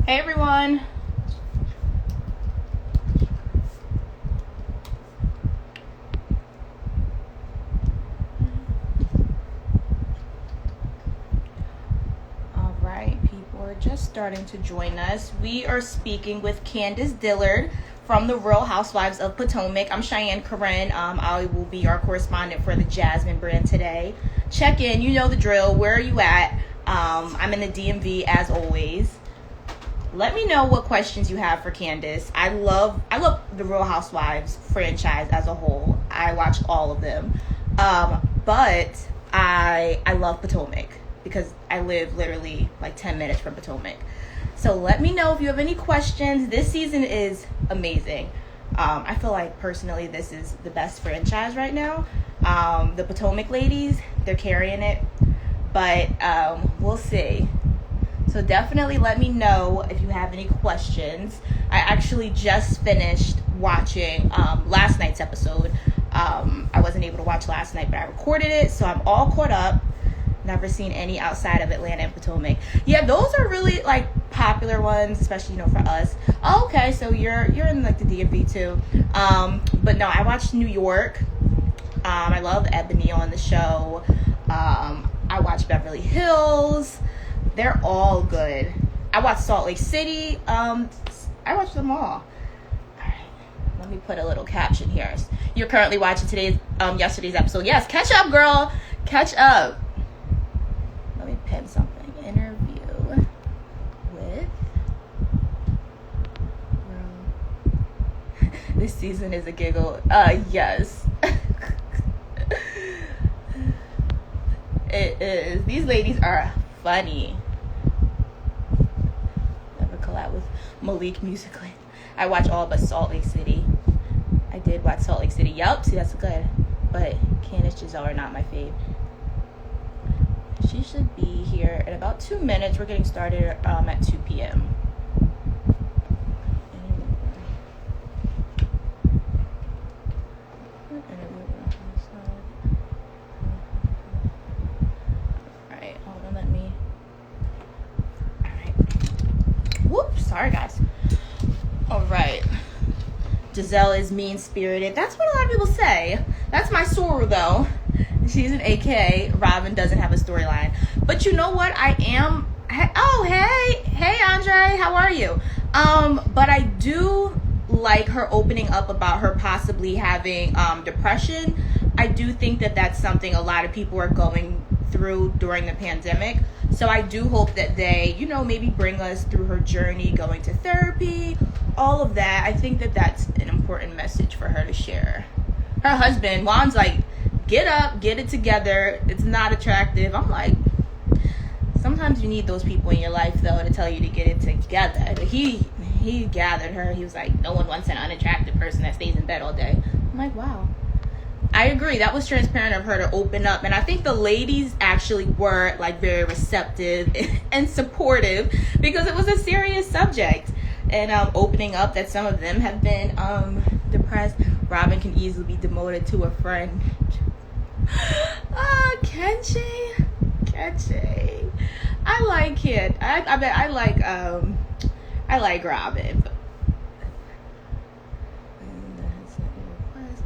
Hey everyone. All right, people are just starting to join us. We are speaking with Candiace Dillard from the Real Housewives of Potomac. I'm Cheyenne Corinne. I will be our correspondent for the Jasmine brand today. Check in, you know the drill. Where are you at? I'm in the DMV as always. Let me know what questions you have for Candiace. I love the Real Housewives franchise as a whole. I watch all of them. But I love Potomac because I live literally like 10 minutes from Potomac. So let me know if you have any questions. This season is amazing. I feel like personally this is the best franchise right now. The Potomac ladies, they're carrying it. But we'll see. So definitely let me know if you have any questions. I actually just finished watching last night's episode. I wasn't able to watch last night, but I recorded it, so I'm all caught up. Never seen any outside of Atlanta and Potomac. Yeah, those are really like popular ones, especially for us. Oh, okay, so you're in like the DMV too. But no, I watched New York. I love Ebony on the show. I watched Beverly Hills. They're all good. I watched Salt Lake City. I watched them all. Alright. Let me put a little caption here. You're currently watching yesterday's episode. Yes, catch up, girl. Catch up. Let me pin something. Interview with this season is a giggle. Yes. It is. These ladies are funny. Never collab with Malik musically. I watch all but Salt Lake City. I did watch Salt Lake City. Yup, see that's good. But Candiace Giselle are not my fave. She should be here in about 2 minutes. We're getting started at 2 p.m. Sorry, guys. All right. Giselle is mean-spirited. That's what a lot of people say. That's my Soru, though. She's an AK. Robin doesn't have a storyline. But you know what? I am... Oh, hey. Hey, Andre. How are you? But I do like her opening up about her possibly having depression. I do think that that's something a lot of people are going through during the pandemic. So I do hope that they, maybe bring us through her journey, going to therapy, all of that. I think that that's an important message for her to share. Her husband, Juan's like, get up, get it together. It's not attractive. I'm like, sometimes you need those people in your life, though, to tell you to get it together. But he gathered her. He was like, no one wants an unattractive person that stays in bed all day. I'm like, wow. I agree. That was transparent of her to open up. And I think the ladies actually were like very receptive and supportive because it was a serious subject. And opening up that some of them have been depressed. Robin can easily be demoted to a friend. Can she? I like it. I like Robin.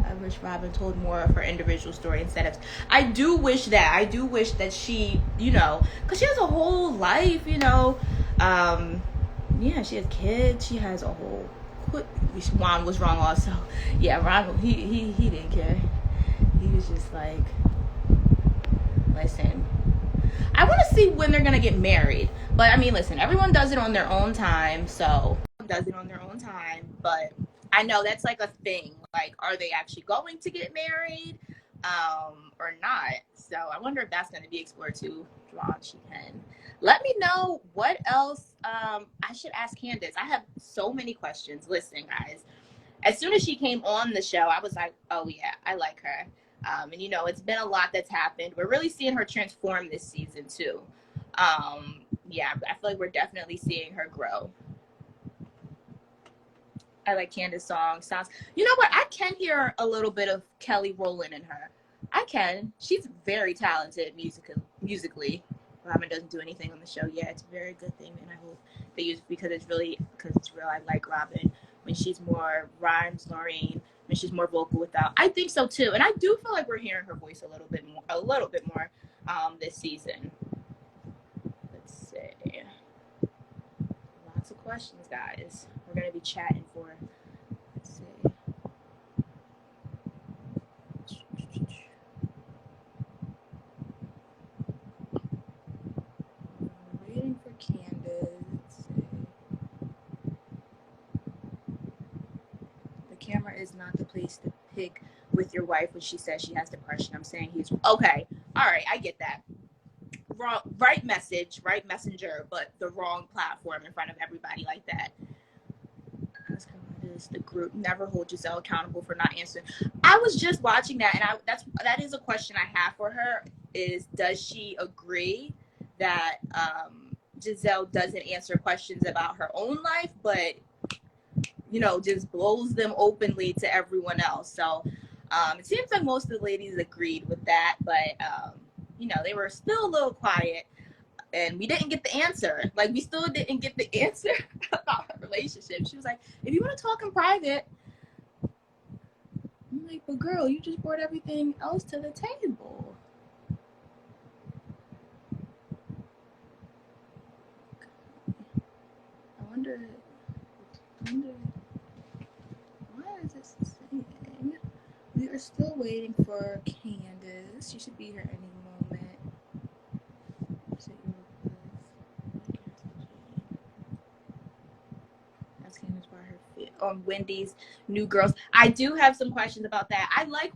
I wish Robin told more of her individual story instead of... I do wish that she, because she has a whole life, yeah, she has kids. She has a whole... Juan was wrong also. Yeah, Ron, he didn't care. He was just like, listen, I want to see when they're going to get married. But, I mean, listen, everyone does it on their own time, but I know that's like a thing. Like, are they actually going to get married or not? So I wonder if that's going to be explored too. Drawn, she can. Let me know what else I should ask Candiace. I have so many questions. Listen, guys, as soon as she came on the show, I was like, oh, yeah, I like her. And, it's been a lot that's happened. We're really seeing her transform this season too. Yeah, I feel like we're definitely seeing her grow. I like Candiace sounds. You know what? I can hear a little bit of Kelly Rowland in her. I can. She's very talented musically. Robin doesn't do anything on the show yet. It's a very good thing, and I hope they use it because it's real. I like Robin when she's more rhymes, Lorraine, when she's more vocal without. I think so too, and I do feel like we're hearing her voice a little bit more this season. Let's see. Lots of questions, guys. We're gonna be chatting for. Let's see. We're waiting for Candiace. Let's see. The camera is not the place to pick with your wife when she says she has depression. I'm saying he's okay. All right, I get that. Wrong, right message, right messenger, but the wrong platform in front of everybody like that. The group never hold Giselle accountable for not answering. I was just watching that, and that is a question I have for her: is does she agree that Giselle doesn't answer questions about her own life, but just blows them openly to everyone else? So it seems like most of the ladies agreed with that, but they were still a little quiet. And we didn't get the answer. Like, we still didn't get the answer about her relationship. She was like, if you want to talk in private. I'm like, but girl, you just brought everything else to the table. I wonder why is this saying? We are still waiting for Candiace. She should be here any moment. On Wendy's New Girls. I do have some questions about that. I like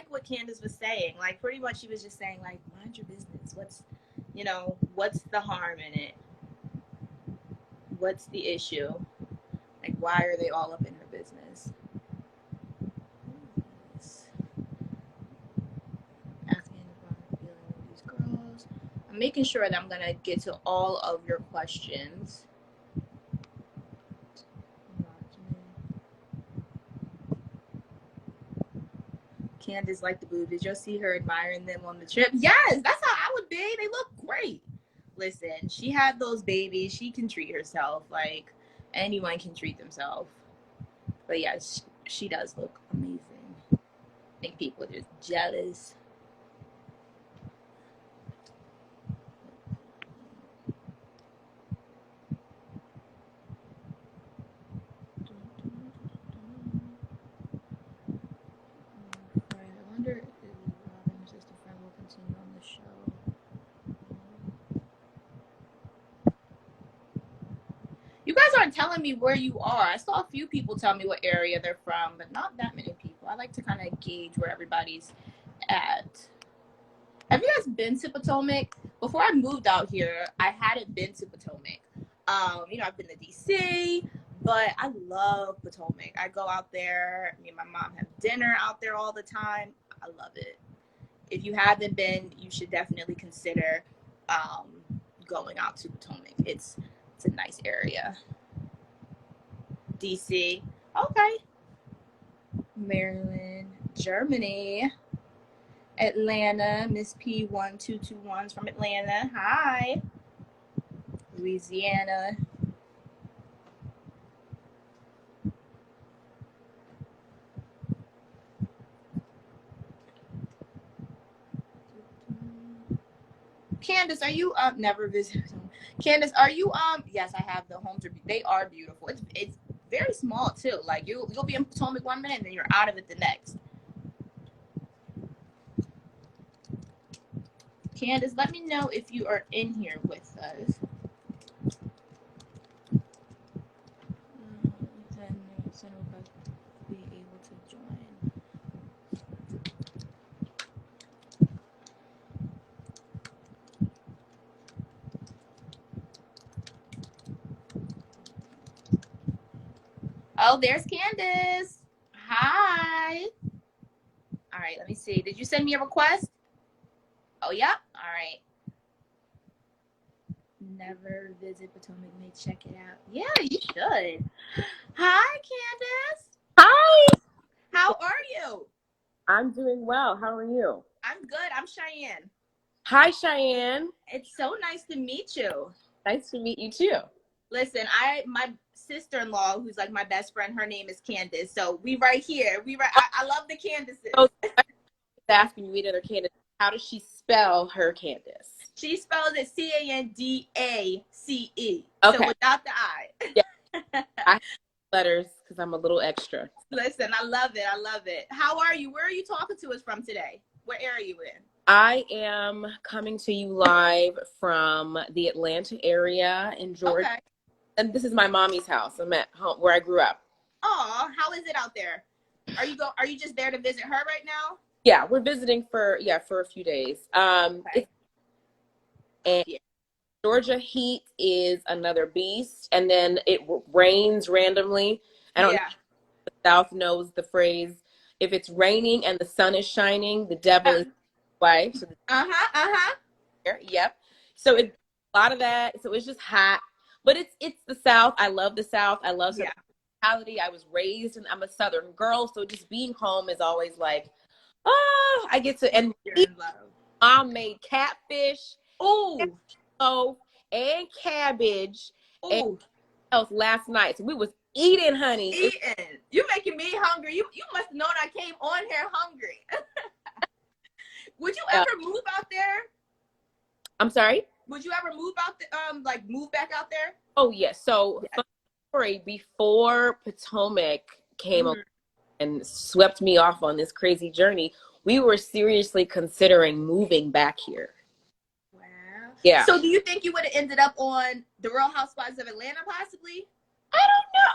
what Candiace was saying. Like, pretty much she was just saying, like, mind your business. What's the harm in it? What's the issue? Like, why are they all up in her business? Asking about dealing with these girls. I'm making sure that I'm gonna get to all of your questions. Candiace liked the boob. Did you see her admiring them on the trip? Yes, that's how I would be. They look great. Listen, she had those babies. She can treat herself. Like, anyone can treat themselves. But yes, she does look amazing. I think people are just jealous. I wonder if Robin's sister friend will continue on the show. You guys aren't telling me where you are. I saw a few people tell me what area they're from, but not that many people. I like to kind of gauge where everybody's at. Have you guys been to Potomac? Before I moved out here, I hadn't been to Potomac. I've been to DC, but I love Potomac. I go out there. Me and my mom have dinner out there all the time. I love it. If you haven't been, you should definitely consider going out to Potomac. It's a nice area. DC. Okay. Maryland. Germany. Atlanta. Miss P1221's from Atlanta. Hi. Louisiana. Candiace, are you never visited? Candiace, are you yes, I have the homes. They are beautiful. It's very small too. Like, you'll be in Potomac one minute and then you're out of it the next. Candiace, let me know if you are in here with us. Be able to join. Oh, there's Candiace. Hi. All right, let me see. Did you send me a request? Oh, yeah. All right. Never visit Potomac. May check it out. Yeah, you should. Hi, Candiace. Hi. How are you? I'm doing well. How are you? I'm good. I'm Cheyenne. Hi, Cheyenne. It's so nice to meet you. Nice to meet you too. Listen, my sister-in-law, who's like my best friend, her name is Candiace. So we right here. I love the Candices. So, asking you another Candice, how does she spell her Candice? She spells it Candace. Okay. So without the I. Yeah. I have letters because I'm a little extra. Listen, I love it. I love it. How are you? Where are you talking to us from today? What area are you in? I am coming to you live from the Atlanta area in Georgia. Okay. And this is my mommy's house. I'm at home where I grew up. Oh, how is it out there? Are you just there to visit her right now? Yeah, we're visiting for a few days. Okay. And Georgia heat is another beast, and then it rains randomly. I don't know if the South knows the phrase. If it's raining and the sun is shining, the devil is away. So yep. So it a lot of that. So it's just hot, but it's the South. I love the South. I love hospitality. I was raised, and I'm a Southern girl, so just being home is always like, oh, I get to. And mom made catfish. And cabbage and else last night. So we was eating, honey. You making me hungry. You must have known I came on here hungry. Would you ever move out there? I'm sorry? Would you ever move out move back out there? Oh yes. So story, before Potomac came up and swept me off on this crazy journey, we were seriously considering moving back here. Yeah. So do you think you would have ended up on the Real Housewives of Atlanta possibly? I don't know.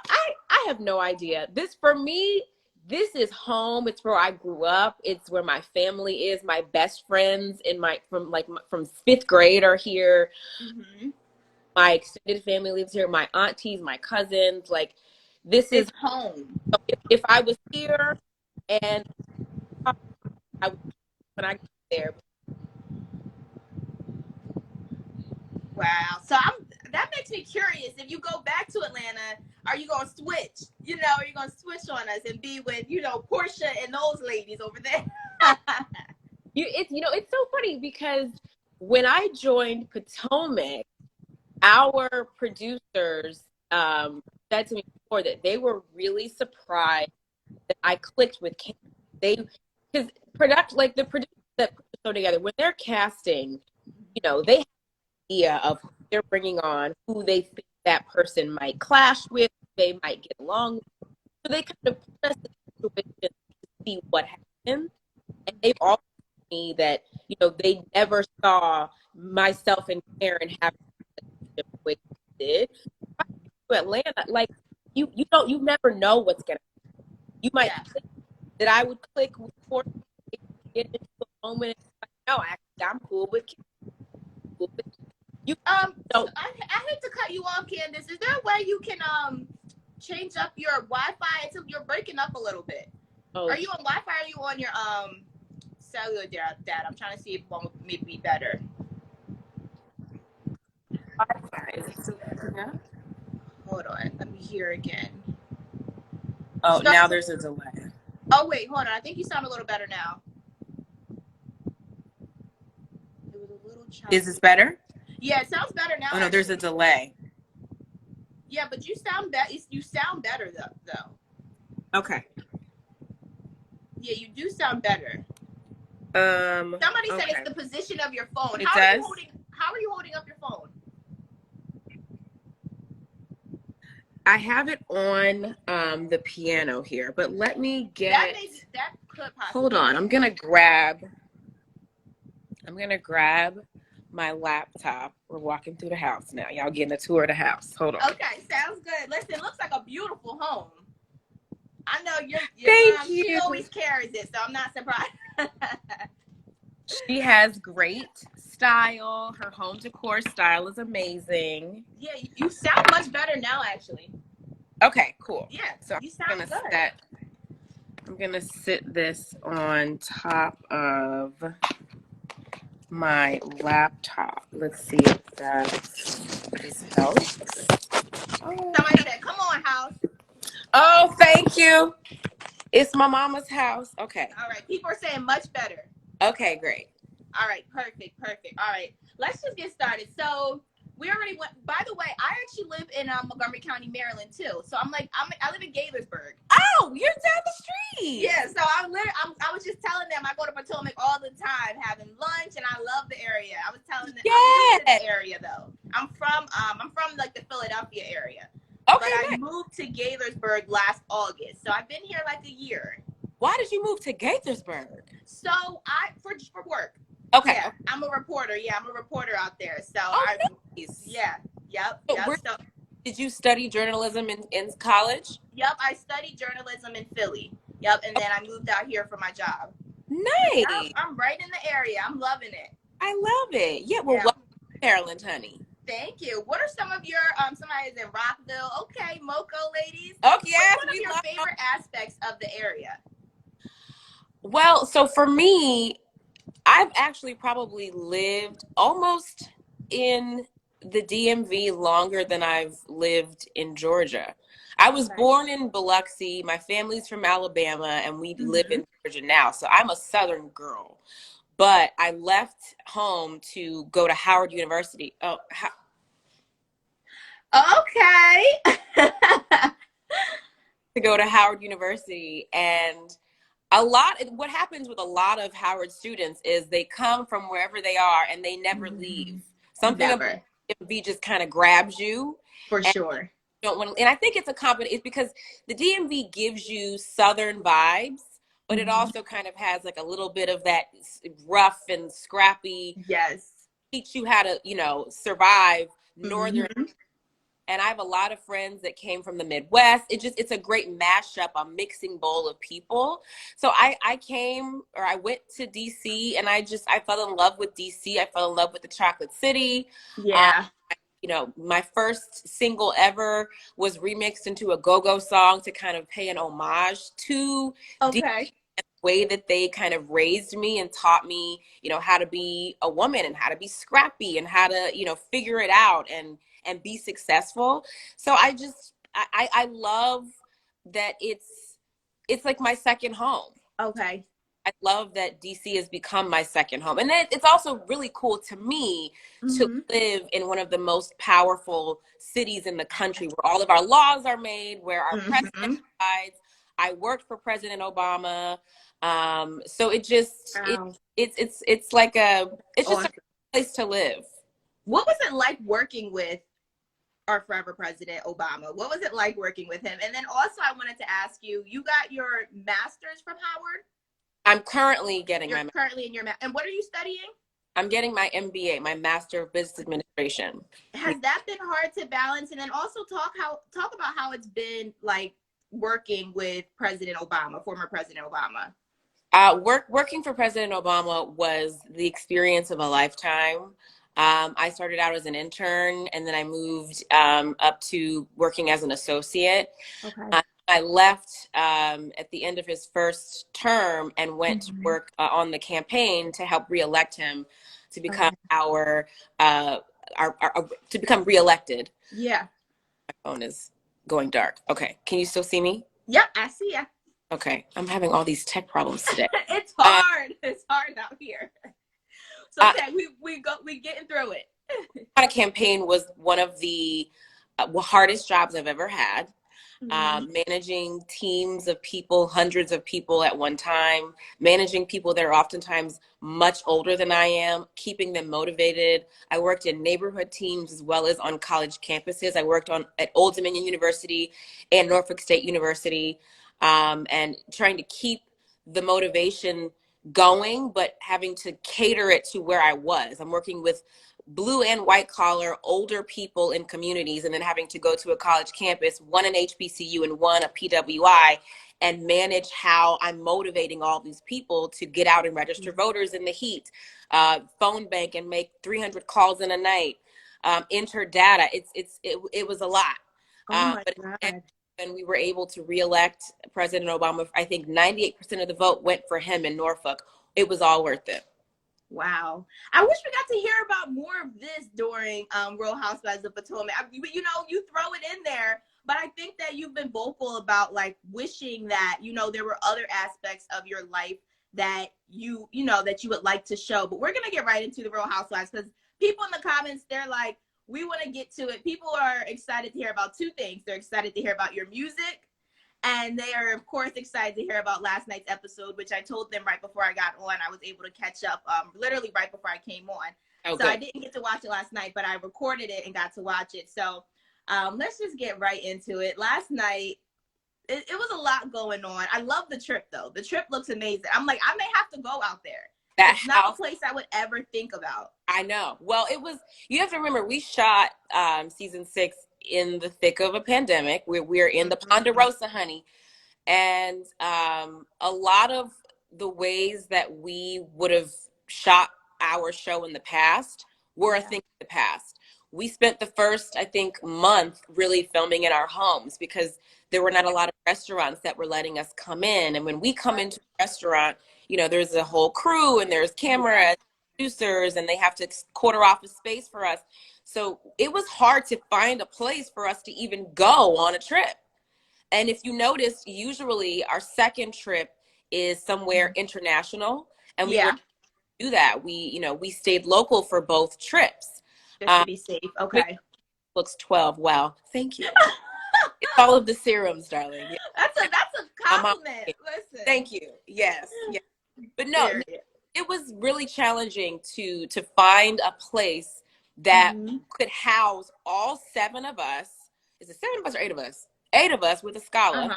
I have no idea. For me, this is home. It's where I grew up. It's where my family is. My best friends from fifth grade are here. Mm-hmm. My extended family lives here. My aunties, my cousins. Like, this is home. If I was here and when I get there. Wow. So that makes me curious. If you go back to Atlanta, are you going to switch? Are you going to switch on us and be with, Portia and those ladies over there? It's so funny because when I joined Potomac, our producers said to me before that they were really surprised that I clicked with Candiace. Because the producers that put the show together, when they're casting, they idea of who they're bringing on, who they think that person might clash with, they might get along with. So they kind of put us in a situation to see what happens. And they've all told me that, they never saw myself and Karen have the way we did. To Atlanta, like you never know what's gonna happen. You might think that I would click with Portia, get into a moment and like, no, actually I'm cool with So I hate to cut you off, Candiace. Is there a way you can change up your Wi-Fi until you're breaking up a little bit? Oh. Are you on Wi-Fi or are you on your cellular data? I'm trying to see if one would maybe be better. Wi-Fi. Is it still there? Hold on. Let me hear again. Oh, now there's a delay. Oh wait, hold on. I think you sound a little better now. It was a little choppy. Is this better? Yeah, it sounds better now. Oh no, there's a delay. Yeah, but you sound better though. Okay. Yeah, you do sound better. Somebody said it's the position of your phone. How are you holding up your phone? I have it on the piano here, but let me get that could possibly. Hold on, I'm gonna grab my laptop. We're walking through the house now. Y'all getting a tour of the house. Hold on. Okay, sounds good. Listen, it looks like a beautiful home. I know your mom, she always carries it, so I'm not surprised. She has great style. Her home decor style is amazing. Yeah, you sound much better now, actually. Okay, cool. Yeah, so you sound good. I'm gonna sit this on top of my laptop. Let's see if this helps. Somebody said, "Come on, house." Oh, thank you. It's my mama's house. Okay. All right. People are saying much better. Okay, great. All right, perfect, perfect. All right, let's just get started. So we already went. By the way, I actually live in Montgomery County, Maryland, too. So I live in Gaithersburg. Oh, you're down the street. Yeah. So I was just telling them I go to Potomac all the time, having lunch, and I love the area. I was telling them I'm new to the area though. I'm from like the Philadelphia area. Okay, but I nice. moved to Gaithersburg last August, so I've been here like a year. Why did you move to Gaithersburg? So for work. Okay. Yeah, I'm a reporter. Yeah, I'm a reporter out there. So nice. Yeah. Yep. So did you study journalism in college? Yep, I studied journalism in Philly. Yep, and then I moved out here for my job. Nice. Yep, I'm right in the area. I'm loving it. I love it. Yeah. Well, welcome to Maryland, honey. Thank you. What are some of your somebody's in Rockville? Okay, Moco ladies. Oh yes. What's one of your favorite aspects of the area? Well, so for me, I've actually probably lived almost in the DMV longer than I've lived in Georgia. I was born in Biloxi. My family's from Alabama, and we live in Georgia now. So I'm a Southern girl. But I left home to go to Howard University. Oh, okay. To go to Howard University. And what happens with a lot of Howard students is they come from wherever they are and they never leave. Something about DMV just kind of grabs you. For sure. And I think it's it's because the DMV gives you Southern vibes, but it also kind of has like a little bit of that rough and scrappy. Yes. Teach you how to, survive Northern. And I have a lot of friends that came from the Midwest. It's a great mashup, a mixing bowl of people. So I went to DC and I fell in love with DC. I fell in love with the Chocolate City. Yeah. My first single ever was remixed into a go-go song to kind of pay an homage to DC, the way that they kind of raised me and taught me, how to be a woman and how to be scrappy and how to, figure it out and be successful. So I love that it's like my second home. Okay. I love that DC has become my second home. And then it's also really cool to me to live in one of the most powerful cities in the country where all of our laws are made, where our president decides. I worked for President Obama. So it's just a place to live. What was it like working with our forever President Obama? What was it like working with him? And then also I wanted to ask you, you got your master's from Howard? I'm currently getting You're currently in your and what are you studying? I'm getting my MBA, my Master of Business Administration. Has that been hard to balance? And then also talk about how it's been like working with President Obama, former President Obama. Working for President Obama was the experience of a lifetime. I started out as an intern, and then I moved up to working as an associate. Okay. I left at the end of his first term and went to work on the campaign to help reelect him to become to become reelected. Yeah. My phone is going dark. Okay. Can you still see me? Yep, I see ya. Okay. I'm having all these tech problems today. It's hard. It's hard out here. So okay, we getting through it. My campaign was one of the hardest jobs I've ever had. Managing teams of people, hundreds of people at one time, managing people that are oftentimes much older than I am, keeping them motivated. I worked in neighborhood teams as well as on college campuses. I worked at Old Dominion University and Norfolk State University, and trying to keep the motivation going, but having to cater it to where I was. I'm working with blue and white collar older people in communities, and then having to go to a college campus, one an HBCU and one a PWI, and manage how I'm motivating all these people to get out and register voters in the heat, phone bank and make 300 calls in a night, enter data. It was a lot. Oh my God. And we were able to reelect President Obama. I think 98% of the vote went for him in Norfolk. It was all worth it. Wow. I wish we got to hear about more of this during Real Housewives of Potomac. You throw it in there, but I think that you've been vocal about like wishing that, there were other aspects of your life that that you would like to show. But we're gonna get right into the Real Housewives, because people in the comments, they're like, we want to get to it. People are excited to hear about two things. They're excited to hear about your music, and they are, of course, excited to hear about last night's episode, which I told them right before I got on. I was able to catch up literally right before I came on. Oh, so good. I didn't get to watch it last night, but I recorded it and got to watch it. So let's just get right into it. Last night, it was a lot going on. I love the trip, though. The trip looks amazing. I'm like, I may have to go out there. It's not a place I would ever think about. I know. Well, you have to remember, we shot season 6 in the thick of a pandemic. We're in the Ponderosa, honey. And a lot of the ways that we would have shot our show in the past were a thing of the past. We spent the first, I think, month really filming in our homes because there were not a lot of restaurants that were letting us come in. And when we come into a restaurant, there's a whole crew and there's cameras, producers, and they have to quarter off a space for us. So it was hard to find a place for us to even go on a trip. And if you notice, usually our second trip is somewhere international, and we were to do that. We stayed local for both trips. Just to be safe. Okay. Looks 12. Wow. Thank you. It's all of the serums, darling. Yeah. That's a compliment. Listen. Thank you. Yes. Yes. But no, it was really challenging to find a place that could house all 7 of us. Is it 7 of us or 8 of us? 8 of us with a scholar,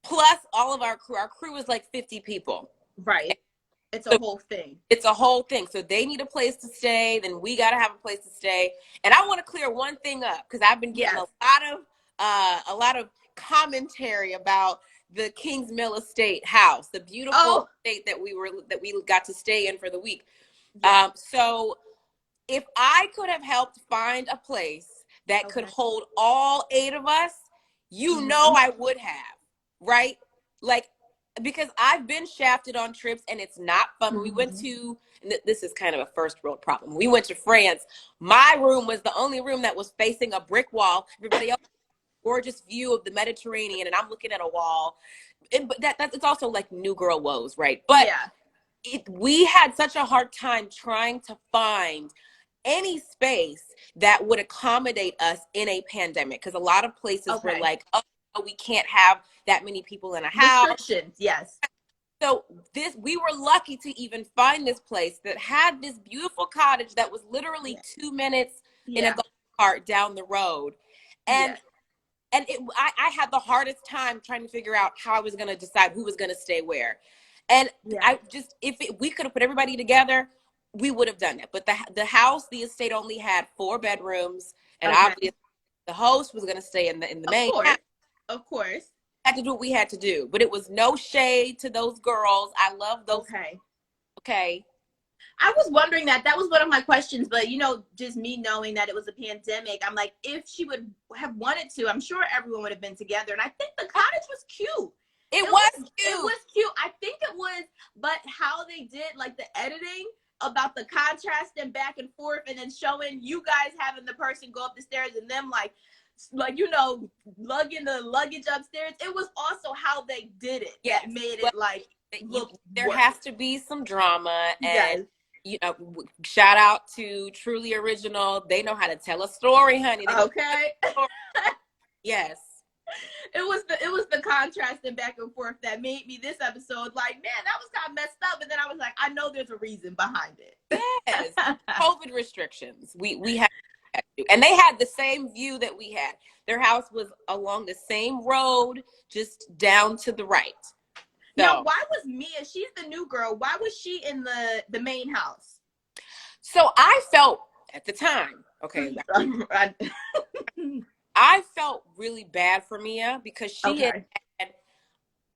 plus all of our crew. Our crew was like 50 people. Right. It's a whole thing. It's a whole thing. So they need a place to stay. Then we got to have a place to stay. And I want to clear one thing up, because I've been getting a lot of commentary about the Kings Mill Estate house, the beautiful estate that we got to stay in for the week. So if I could have helped find a place that could hold all 8 of us, I would have, right? Like, because I've been shafted on trips and it's not fun. We went to, this is kind of a first world problem. We went to France. My room was the only room that was facing a brick wall. Everybody else, gorgeous view of the Mediterranean, and I'm looking at a wall. But it's also like new girl woes, right? But we had such a hard time trying to find any space that would accommodate us in a pandemic, because a lot of places were like, oh, we can't have that many people in a house. Restrictions, yes. So we were lucky to even find this place that had this beautiful cottage that was literally 2 minutes in a golf cart down the road. And I had the hardest time trying to figure out how I was going to decide who was going to stay where. And we could have put everybody together, we would have done it. But the estate only had 4 bedrooms, and obviously the host was going to stay in the main house. Of course. Had to do what we had to do. But it was no shade to those girls. I love those. Okay. I was wondering that. That was one of my questions. But, just me knowing that it was a pandemic, I'm like, if she would have wanted to, I'm sure everyone would have been together. And I think the cottage was cute. It was cute. It was cute. I think it was, but how they did, like, the editing about the contrast and back and forth, and then showing you guys having the person go up the stairs and them like lugging the luggage upstairs. It was also how they did it that made it like look there has to be some drama. And shout out to Truly Original. They know how to tell a story, honey. Yes. It was the contrast and back and forth that made me this episode like, man, that was kind of messed up. And then I was like, I know there's a reason behind it. Yes. COVID restrictions. We had to. And they had the same view that we had. Their house was along the same road, just down to the right. So, now, why was Mia, she's the new girl, why was she in the main house? So I felt at the time, I felt really bad for Mia because she had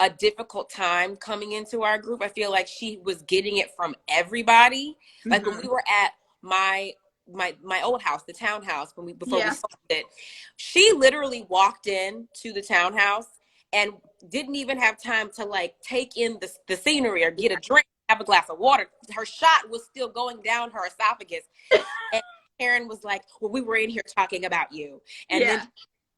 a difficult time coming into our group. I feel like she was getting it from everybody. Like when we were at my old house, the townhouse, before we sold it, she literally walked in to the townhouse and didn't even have time to like take in the scenery or get a drink, have a glass of water. Her shot was still going down her esophagus. And Karen was like, well, we were in here talking about you. And then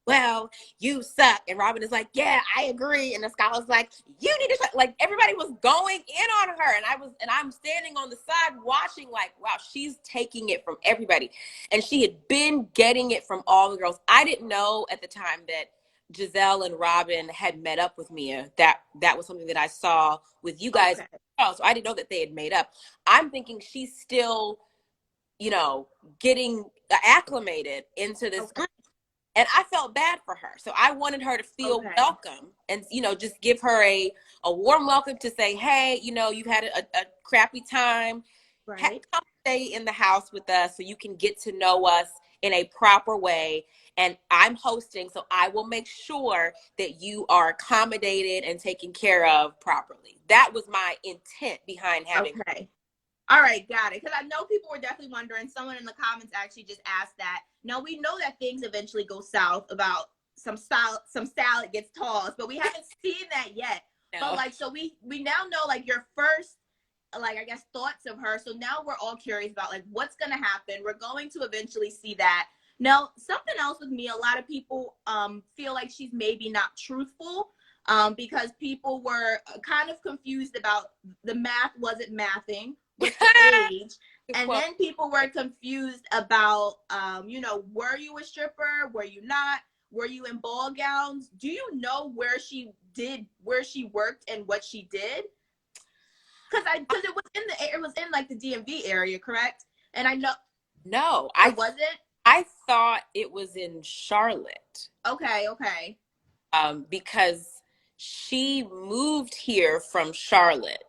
well, you suck. And Robin is like, yeah, I agree. And the scholar's like, you need to, like, everybody was going in on her. And I'm standing on the side watching, like, wow, she's taking it from everybody. And she had been getting it from all the girls. I didn't know at the time that Giselle and Robin had met up with Mia. That was something that I saw with you guys. Okay. So I didn't know that they had made up. I'm thinking she's still, getting acclimated into this Okay. group. And I felt bad for her. So I wanted her to feel Okay. welcome and, just give her a warm welcome to say, hey, you've had a crappy time. Right. Come stay in the house with us so you can get to know us in a proper way. And I'm hosting, so I will make sure that you are accommodated and taken care of properly. That was my intent behind having her. Okay. All right, got it. Because I know people were definitely wondering. Someone in the comments actually just asked that. Now we know that things eventually go south about some salad gets tossed, but we haven't seen that yet. No. But like, so we now know like your first, like, I guess, thoughts of her. So now we're all curious about like what's gonna happen. We're going to eventually see that. Now, something else with me, a lot of people feel like she's maybe not truthful. Because people were kind of confused about the math wasn't mathing with the age. And then people were confused about, were you a stripper? Were you not? Were you in ball gowns? Do you know where she worked and what she did? Because it was in like the DMV area, correct? And I know. No, was it? I thought it was in Charlotte. Okay. Because she moved here from Charlotte.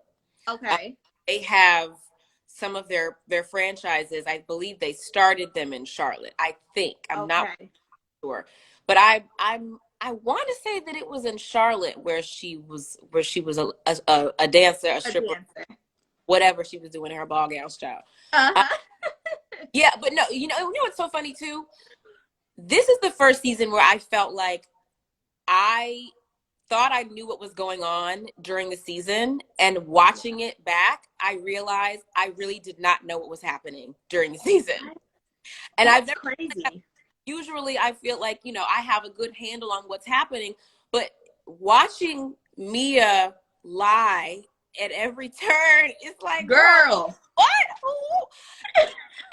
Okay. They have some of their franchises. I believe they started them in Charlotte. I think I'm not sure, but I want to say that it was in Charlotte where she was a dancer, a stripper, whatever she was doing in her ball gown style. Yeah, but no, you know what's so funny too? This is the first season where I felt like I thought I knew what was going on during the season, and watching it back, I realized I really did not know what was happening during the season. And That's crazy. Usually I feel like, I have a good handle on what's happening, but watching Mia lie at every turn, it's like, girl, what?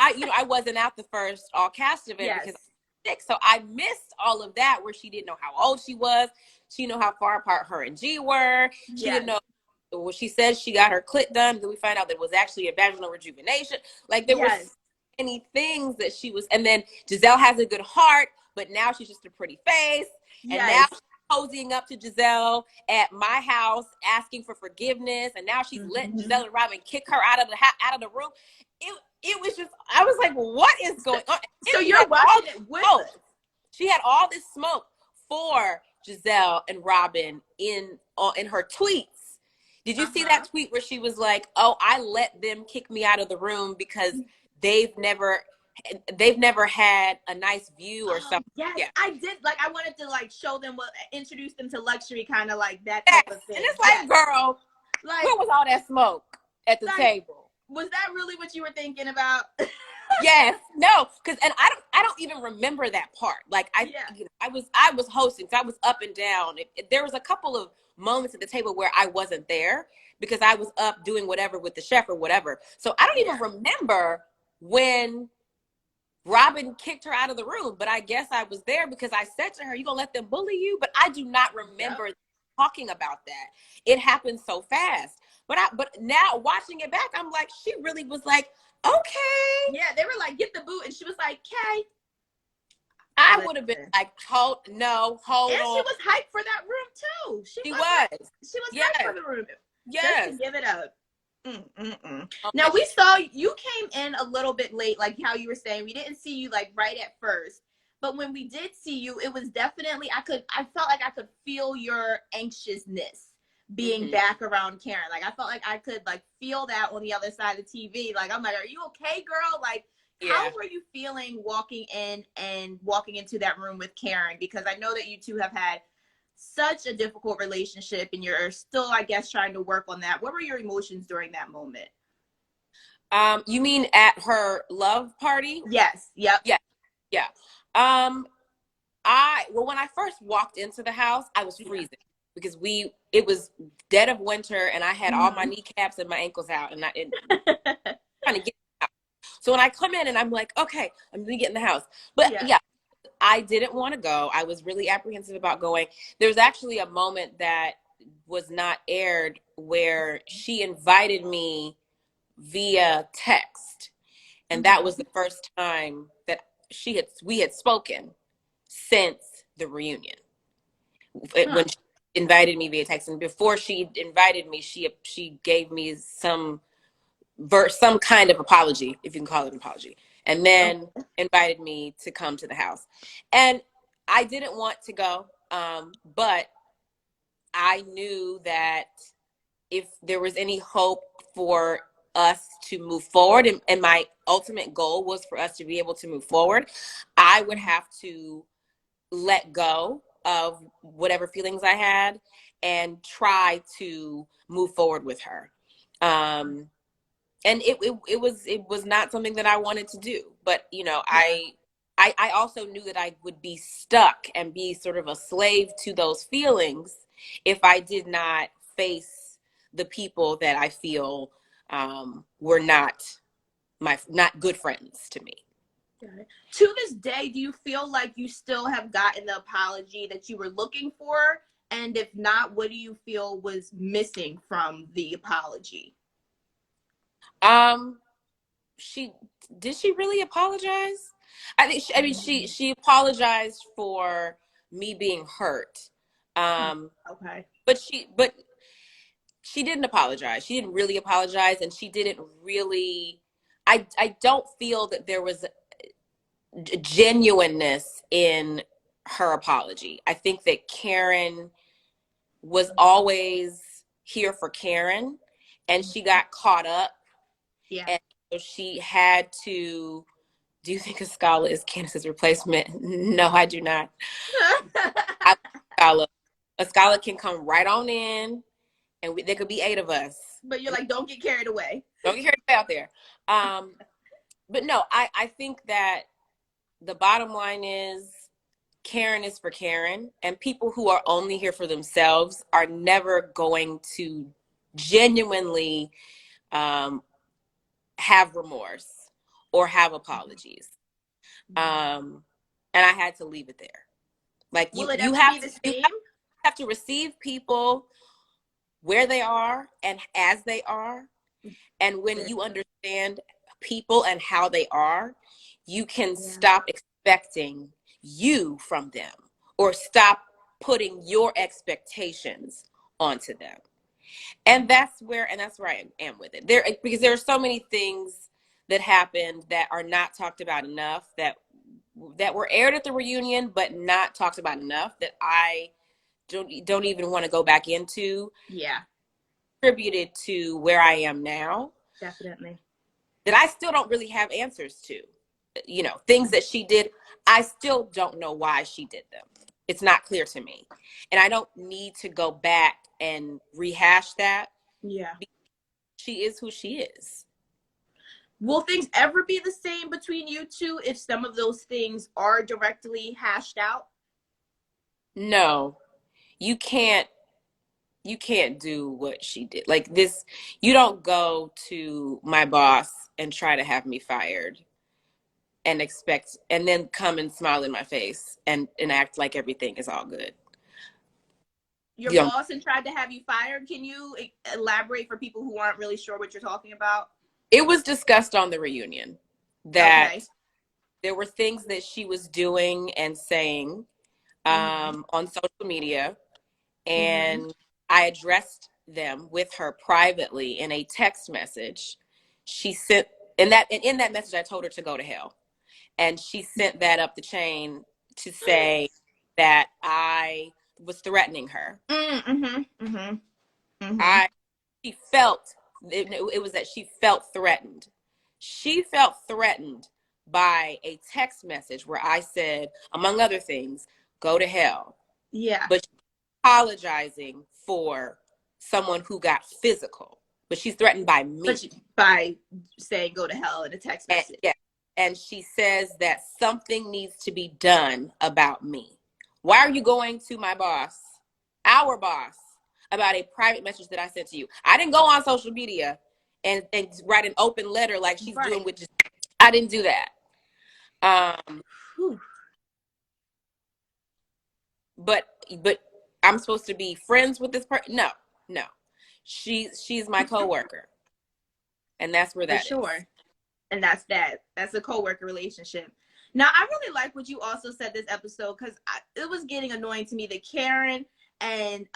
I wasn't at the first all cast event because I was sick, so I missed all of that where she didn't know how old she was. She didn't know how far apart her and G were. She didn't know. Well, she said she got her clit done. Then we find out that it was actually a vaginal rejuvenation. Like there were so many things that she was. And then Giselle has a good heart, but now she's just a pretty face. And now she's cozying up to Giselle at my house, asking for forgiveness. And now she's letting Giselle and Robin kick her out of the room. It was just, I was like, what is going on? So you're watching it with us. She had all this smoke for Giselle and Robin in her tweets. Did you see that tweet where she was like, oh, I let them kick me out of the room because they've never had a nice view or something? Yes, yeah. I did. Like, I wanted to like show them introduce them to luxury, kind of like that type of thing. And it's like, girl, like, where was all that smoke at the table? Was that really what you were thinking about? Yes, no, because I don't even remember that part. Like I was hosting, so I was up and down. There was a couple of moments at the table where I wasn't there because I was up doing whatever with the chef or whatever. So I don't even remember when Robin kicked her out of the room. But I guess I was there because I said to her, "You gonna let them bully you?" But I do not remember talking about that. It happened so fast. But now watching it back, I'm like, she really was like, okay. Yeah, they were like, get the boot. And she was like, okay. I would have been like, hold on. And she was hyped for that room, too. She was hyped for the room. Yes. Just to give it up. Now, we saw you came in a little bit late, like how you were saying. We didn't see you like right at first. But when we did see you, it was definitely, I felt like I could feel your anxiousness being back around Karen. Like I felt like I could like feel that on the other side of the TV. Like I'm like, are you okay, girl? Like how were you feeling walking into that room with Karen? Because I know that you two have had such a difficult relationship and you're still, I guess, trying to work on that. What were your emotions during that moment? You mean at her love party? Yes. Yep. Yeah. when I first walked into the house, I was freezing because it was dead of winter and I had all my kneecaps and my ankles out and trying to get out. So when I come in and I'm like, okay, I'm gonna get in the house. But yeah, I didn't want to go. I was really apprehensive about going. There was actually a moment that was not aired where she invited me via text. And that was the first time that we had spoken since the reunion. When she invited me via text, and before she invited me, she gave me some kind of apology, if you can call it an apology, and then invited me to come to the house. And I didn't want to go, but I knew that if there was any hope for us to move forward, and my ultimate goal was for us to be able to move forward, I would have to let go of whatever feelings I had and try to move forward with her. And it was not something that I wanted to do, but I also knew that I would be stuck and be sort of a slave to those feelings if I did not face the people that I feel were not good friends to me. To this day, do you feel like you still have gotten the apology that you were looking for? And if not, what do you feel was missing from the apology? She really apologize? I think she apologized for me being hurt. Okay. But she didn't apologize. She didn't really apologize, and she didn't really. I don't feel that there was genuineness in her apology. I think that Karen was always here for Karen, and she got caught up. Yeah. And so she had to. Do you think Ascala is Candiace's replacement? No, I do not. Ascala can come right on in, and there could be 8 of us. But you're like, don't get carried away. Don't get carried away out there. But no, I think that the bottom line is Karen is for Karen, and people who are only here for themselves are never going to genuinely have remorse or have apologies. And I had to leave it there. Like you have to receive people where they are and as they are. And when you understand people and how they are, you can stop expecting you from them or stop putting your expectations onto them. And that's where I am with it. Because there are so many things that happened that are not talked about enough, that were aired at the reunion, but not talked about enough, that I don't even want to go back into. Yeah. Contributed to where I am now. Definitely. That I still don't really have answers to. Things that she did, I still don't know why she did them. It's not clear to me. And I don't need to go back and rehash that. Yeah. She is who she is. Will things ever be the same between you two if some of those things are directly hashed out? No. You can't do what she did. Like this, you don't go to my boss and try to have me fired and then come and smile in my face and act like everything is all good. Your boss and tried to have you fired? Can you elaborate for people who aren't really sure what you're talking about? It was discussed on the reunion that there were things that she was doing and saying on social media, and I addressed them with her privately in a text message. She sent, in that message, I told her to go to hell. And she sent that up the chain to say that I was threatening her. She felt, it was that she felt threatened. She felt threatened by a text message where I said, among other things, go to hell. Yeah. But she's apologizing for someone who got physical. But she's threatened by me. By saying go to hell in a text message. And she says that something needs to be done about me. Why are you going to my boss, our boss, about a private message that I sent to you? I didn't go on social media and write an open letter like she's doing with just, I didn't do that. But I'm supposed to be friends with this person? No. She's my coworker. And that's where that is. For sure. And that's a co-worker relationship. Now, I really like what you also said this episode, because it was getting annoying to me that Karen and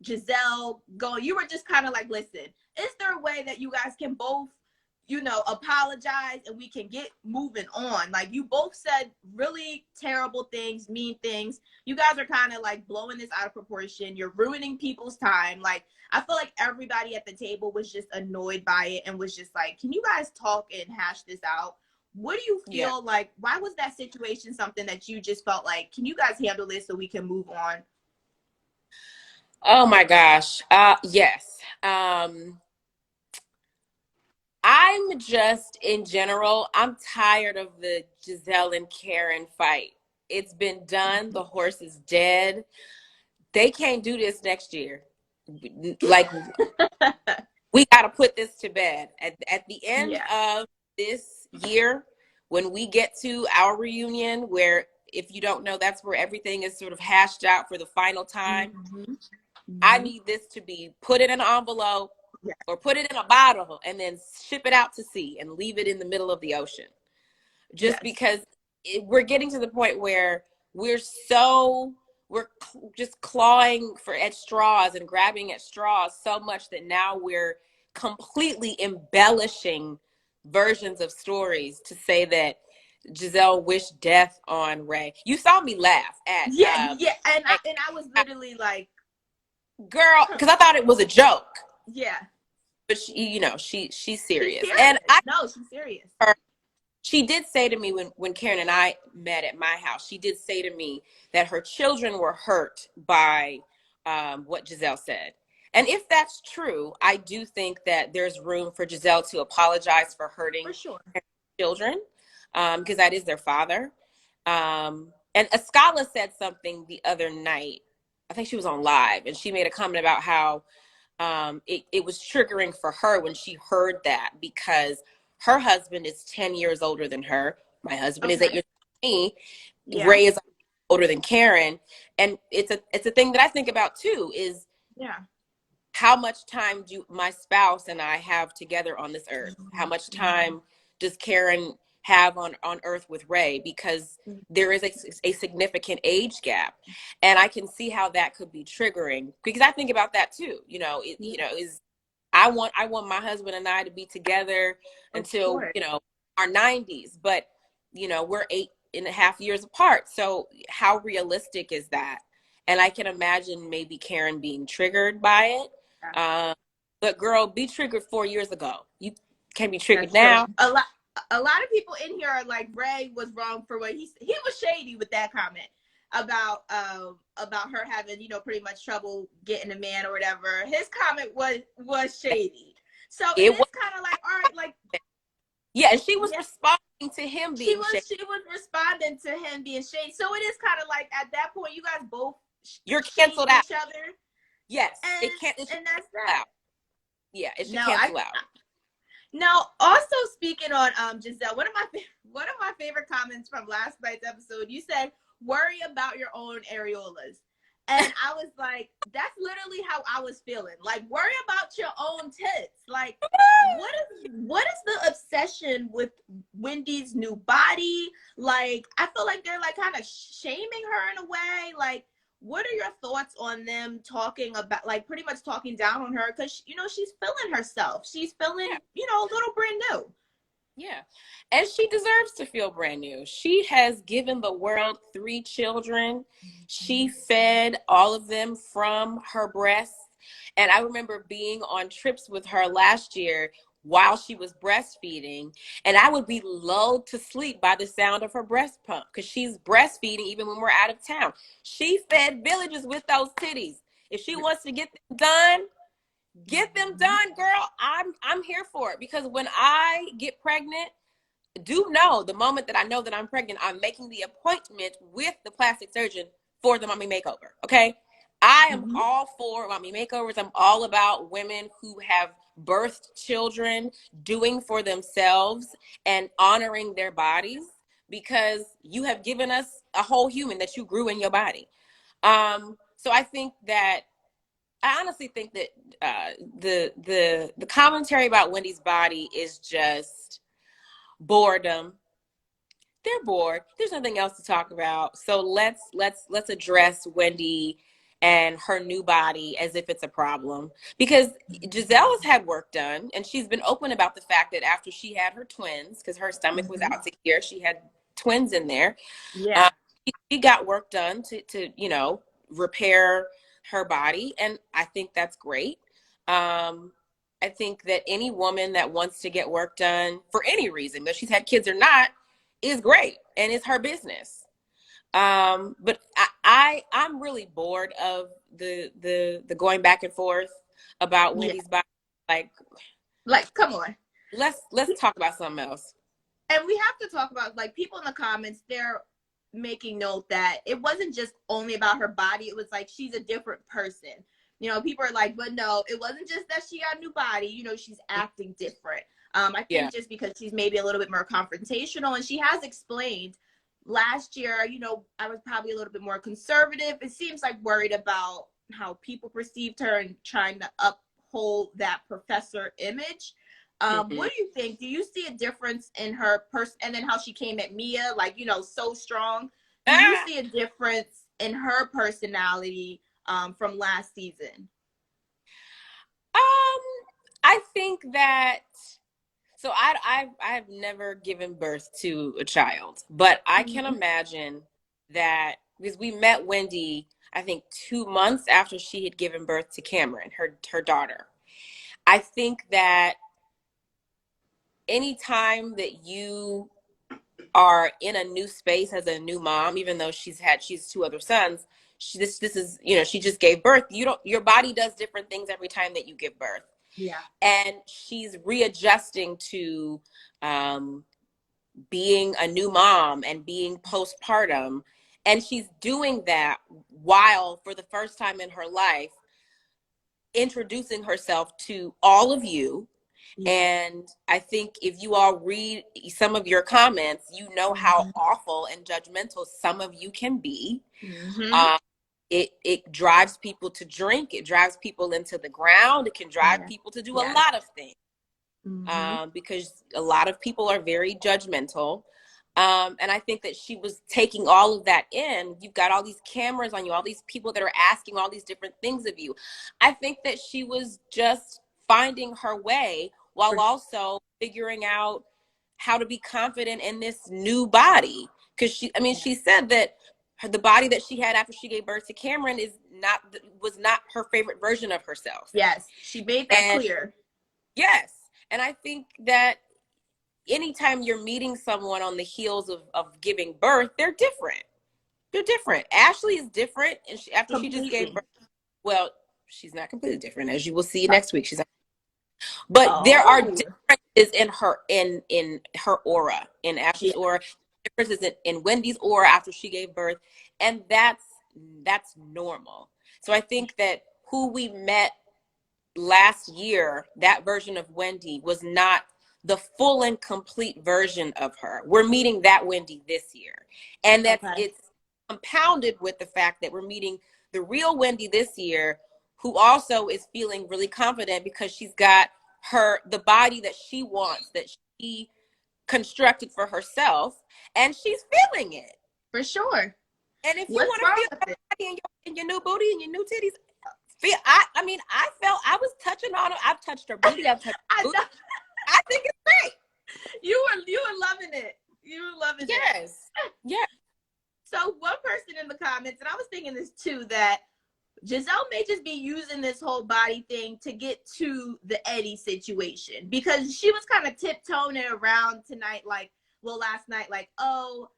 Giselle you were just kind of like, listen, is there a way that you guys can both, apologize and we can get moving on? Like, you both said really terrible things, mean things. You guys are kind of like blowing this out of proportion. You're ruining people's time. Like, I feel like everybody at the table was just annoyed by it and was just like, can you guys talk and hash this out? What do you feel like? Why was that situation something that you just felt like, can you guys handle this so we can move on? Oh my gosh. Yes. I'm just, in general, I'm tired of the Giselle and Karen fight. It's been done. The horse is dead. They can't do this next year. Like, we got to put this to bed. At the end of this year, when we get to our reunion, where, if you don't know, that's where everything is sort of hashed out for the final time. I need this to be put in an envelope or put it in a bottle and then ship it out to sea and leave it in the middle of the ocean. Just because we're getting to the point where we're just clawing at straws and grabbing at straws so much that now we're completely embellishing versions of stories to say that Giselle wished death on Ray. You saw me laugh at and I was literally like, girl, because I thought it was a joke. Yeah. But she's serious. She's serious. And she's serious. She did say to me when Karen and I met at my house, she did say to me that her children were hurt by what Giselle said. And if that's true, I do think that there's room for Giselle to apologize for hurting her children, because that is their father. And Ascala said something the other night. I think she was on live, and she made a comment about how it was triggering for her when she heard that, because her husband is 10 years older than her. My husband is 8 years older than me. Ray is older than Karen. And it's a thing that I think about too, is how much time do my spouse and I have together on this earth? How much time does Karen have on earth with Ray? Because there is a significant age gap, and I can see how that could be triggering, because I think about that too. I want my husband and I to be together until our 90s, but we're 8.5 years apart. So how realistic is that? And I can imagine maybe Karen being triggered by it. But girl, be triggered 4 years ago. You can't be triggered now. A lot of people in here are like, Ray was wrong for what he was shady with that comment about her having, pretty much trouble getting a man or whatever. His comment was shady. So it is kind of like, all right, like, and she was responding to him being shady. She was responding to him being shady. So it is kind of like, at that point, you guys both you're canceled out. Each other. Yes, and that's that. Out. Yeah, it should cancel out. Now, also speaking on Giselle, one of my favorite comments from last night's episode, you said, "Worry about your own areolas," and I was like, that's literally how I was feeling. Like, worry about your own tits. Like, what is the obsession with Wendy's new body? Like, I feel like they're like kind of shaming her in a way. Like, what are your thoughts on them talking about, like, pretty much talking down on her? Because, she's feeling herself. She's feeling, a little brand new. Yeah. And she deserves to feel brand new. She has given the world 3 children. She fed all of them from her breast. And I remember being on trips with her last year while she was breastfeeding, and I would be lulled to sleep by the sound of her breast pump, because she's breastfeeding even when we're out of town. She fed villages with those titties. If she wants to get them done, girl. I'm here for it, because when I get pregnant, do know the moment that I know that I'm pregnant, I'm making the appointment with the plastic surgeon for the mommy makeover. Okay. I am Mhm. all for mommy makeovers. I'm all about women who have birthed children doing for themselves and honoring their bodies, because you have given us a whole human that you grew in your body. So I honestly think that the commentary about Wendy's body is just boredom. They're bored. There's nothing else to talk about. So let's address Wendy and her new body as if it's a problem. Because Giselle has had work done, and she's been open about the fact that after she had her twins, because her stomach was Mhm. out to here, she had twins in there. Yeah. Uh, she got work done to repair her body, and I think that's great. Um, I think that any woman that wants to get work done for any reason, whether she's had kids or not, is great, and it's her business. But I'm really bored of the going back and forth about Yeah. Wendy's body. Like, Like, come on. let's talk about something else. And we have to talk about, like, people in the comments, they're making note that it wasn't just only about her body. It was like she's a different person. You know, people are like, but no, it wasn't just that she got a new body. You know, she's acting different. I Yeah. think just because she's maybe a little bit more confrontational, and she has explained last year, you know, I was probably a little bit more conservative. It seems like worried about how people perceived her and trying to uphold that professor image. Mm-hmm. What do you think? Do you see a difference in her person, and then how she came at Mia, like, you know, so strong? Do you Ah! see a difference in her personality from last season? I think that so I've never given birth to a child, but I can Mm-hmm. imagine that because we met Wendy, I think 2 months after she had given birth to Cameron, her daughter. I think that anytime that you are in a new space as a new mom, even though she's two other sons, this is, she just gave birth. Your body does different things every time that you give birth, Yeah. and she's readjusting to um, being a new mom and being postpartum, and she's doing that while for the first time in her life introducing herself to all of you. Yeah. And I think if you all read some of your comments, you know how Mm-hmm. awful and judgmental some of you can be. Mm-hmm. um, it drives people to drink, it drives people into the ground, it can drive Yeah. people to do a Yes. lot of things, Mm-hmm. because a lot of people are very judgmental. And I think that she was taking all of that in. You've got all these cameras on you, all these people that are asking all these different things of you. I think that she was just finding her way while For sure. also figuring out how to be confident in this new body. Because she said that the body that she had after she gave birth to Cameron was not her favorite version of herself. Yes, she made that And clear. yes, and I think that anytime you're meeting someone on the heels of giving birth, they're different. They're different. Ashley is different, and after she just gave Completely. birth, well, she's not completely different, as you will see next week. But there are Oh, differences in her aura, in Ashley's yeah. aura, differences in Wendy's aura after she gave birth, and that's normal. So I think that who we met last year, that version of Wendy was not the full and complete version of her. We're meeting that Wendy this year. And Okay. it's compounded with the fact that we're meeting the real Wendy this year, who also is feeling really confident because she's got the body that she wants, that she constructed for herself, and she's feeling it. For sure. And if you What's want to wrong feel with that it? body in your new booty and your new titties, I felt I was touching on her. I've touched her booty. I've touched I her booty. know I think it's great. you were loving it. You were loving it. Yes. Yeah. So one person in the comments, and I was thinking this too, that Giselle may just be using this whole body thing to get to the Eddie situation, because she was kind of tiptoeing around tonight, like, well, last night, like, oh,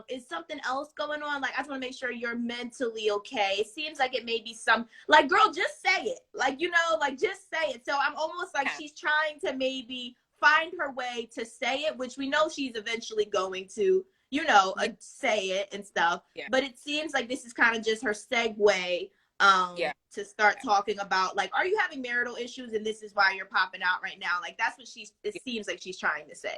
is something else going on? Like, I just want to make sure you're mentally okay. It seems like it may be some, like, girl, just say it. Like, you know, like, just say it. So I'm almost like Yeah. she's trying to maybe find her way to say it, which we know she's eventually going to. Yeah. say it and stuff. Yeah. But it seems like this is kind of just her segue Yeah. to start talking about, like, are you having marital issues and this is why you're popping out right now? Like, that's what it seems like she's trying to say.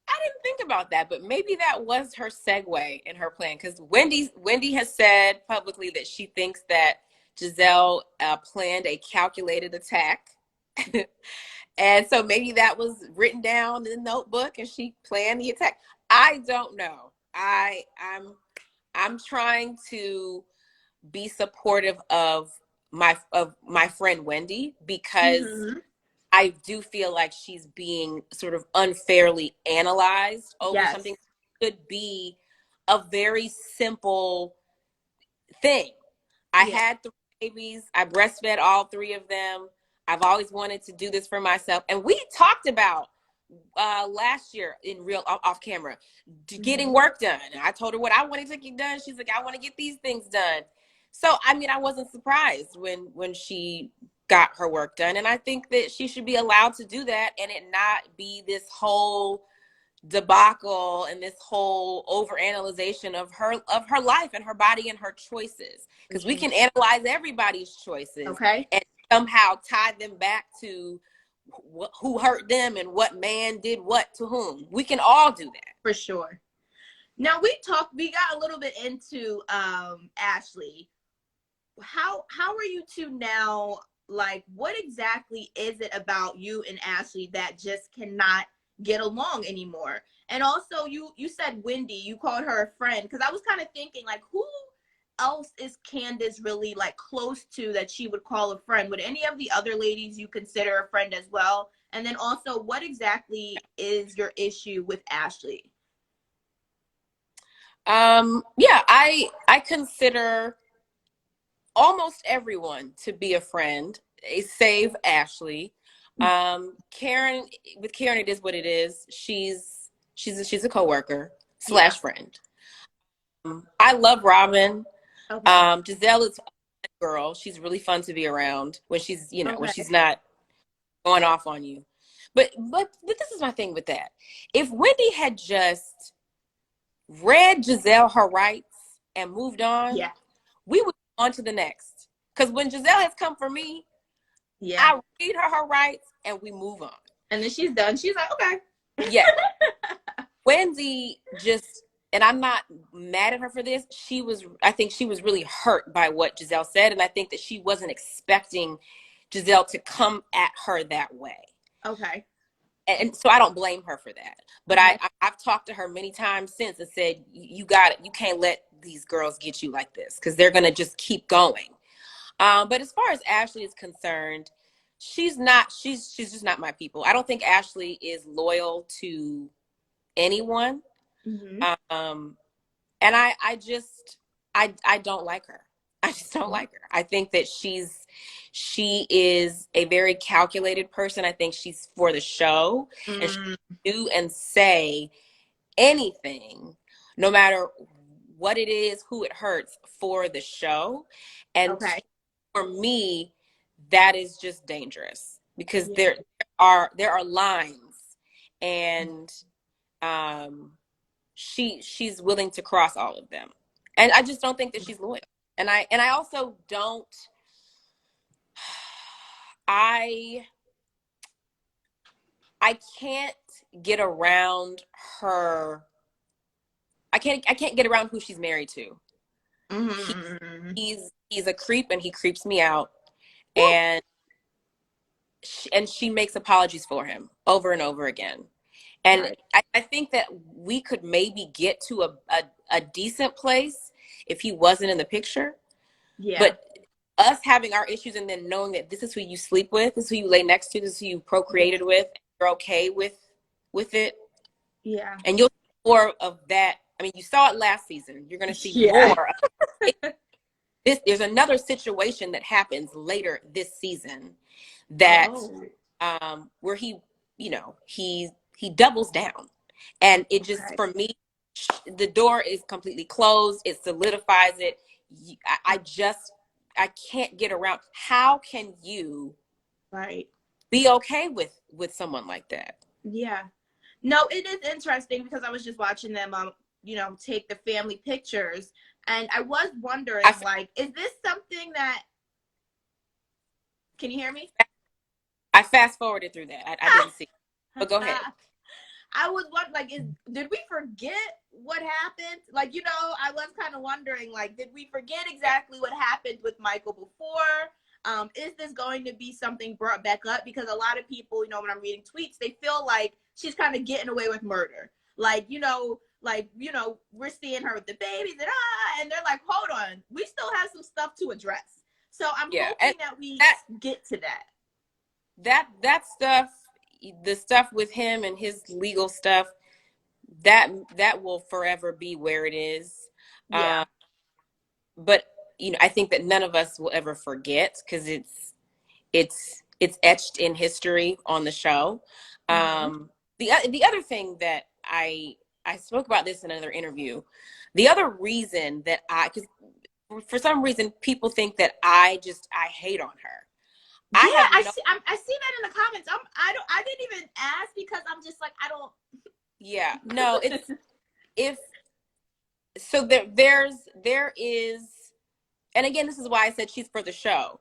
I didn't think about that, but maybe that was her segue in her plan, because Wendy has said publicly that she thinks that Giselle planned a calculated attack. And so maybe that was written down in the notebook and she planned the attack. I don't know. I'm trying to be supportive of my friend Wendy, because Mm-hmm. I do feel like she's being sort of unfairly analyzed over something Yes. that could be a very simple thing. I Yeah. had 3 babies. I breastfed all 3 of them. I've always wanted to do this for myself. And we talked about last year in real off camera, Mm-hmm. getting work done. I told her what I wanted to get done. She's like, I want to get these things done. So I mean, I wasn't surprised when she got her work done, and I think that she should be allowed to do that and it not be this whole debacle and this whole overanalyzation of her life and her body and her choices, because we Mm-hmm. can analyze everybody's choices Okay. and somehow tie them back to who hurt them and what man did what to whom. We can all do that. For sure. Now we got a little bit into Ashley. How are you two now? Like, what exactly is it about you and Ashley that just cannot get along anymore? And also, you said Wendy, you called her a friend, because I was kind of thinking, like, who else is Candiace really like close to that she would call a friend? Would any of the other ladies you consider a friend as well? And then also, what exactly is your issue with Ashley? Yeah, I consider almost everyone to be a friend, save Ashley. Karen, with Karen, it is what it is. She's a coworker Yeah. slash friend. I love Robin. Okay. Giselle is a girl. She's really fun to be around when when Okay. she's not going off on you. But this is my thing with that. If Wendy had just read Giselle her rights and moved on, Yeah. we would go on to the next. Because when Giselle has come for me, Yeah. I read her rights and we move on. And then she's done. She's like, okay. Yeah. Wendy just, and I'm not mad at her for this. I think she was really hurt by what Giselle said. And I think that she wasn't expecting Giselle to come at her that way. Okay. And so I don't blame her for that. But Okay. I've talked to her many times since and said, you got it. You can't let these girls get you like this, because they're going to just keep going. But as far as Ashley is concerned, she's just not my people. I don't think Ashley is loyal to anyone. Mm-hmm. Um, and I don't like her. I just don't like her. I think that she is a very calculated person. I think she's for the show, and she Mm, do and say anything, no matter what it is, who it hurts, for the show. And okay. for me, that is just dangerous, because Yeah. there are lines, and she's willing to cross all of them, and I just don't think that she's loyal. And I also don't. I I can't get around her. I can't get around who she's married to. He, Mm-hmm. he's a creep and he creeps me out, and she makes apologies for him over and over again. And Right. I think that we could maybe get to a decent place if he wasn't in the picture. Yeah. But us having our issues and then knowing that this is who you sleep with, this is who you lay next to, this is who you Yeah. procreated with, you're okay with it, Yeah. and you'll see more of that. I mean, you saw it last season. You're going to see Yeah. more of it. There's another situation that happens later this season that Oh. where he doubles down, and it just, Okay. for me, the door is completely closed. It solidifies it. I can't get around. How can you Right. be okay with someone like that? Yeah. No, it is interesting because I was just watching them take the family pictures. And I was wondering, like, is this something that, can you hear me? I fast forwarded through that. I didn't see, but go ahead. I was wondering, like, did we forget what happened? Like, I was kind of wondering, like, did we forget exactly what happened with Michael before? Is this going to be something brought back up? Because a lot of people, when I'm reading tweets, they feel like she's kind of getting away with murder. Like, we're seeing her with the babies and they're like, hold on, we still have some stuff to address. So I'm hoping that we get to that. That stuff, the stuff with him and his legal stuff, that will forever be where it is. Yeah. But I think that none of us will ever forget, because it's etched in history on the show. Mm-hmm. The other thing that I spoke about this in another interview. The other reason that because for some reason people think that I hate on her. I see that in the comments. I didn't even ask because I'm just like, I don't. Yeah, no, so there is, and again, this is why I said she's for the show.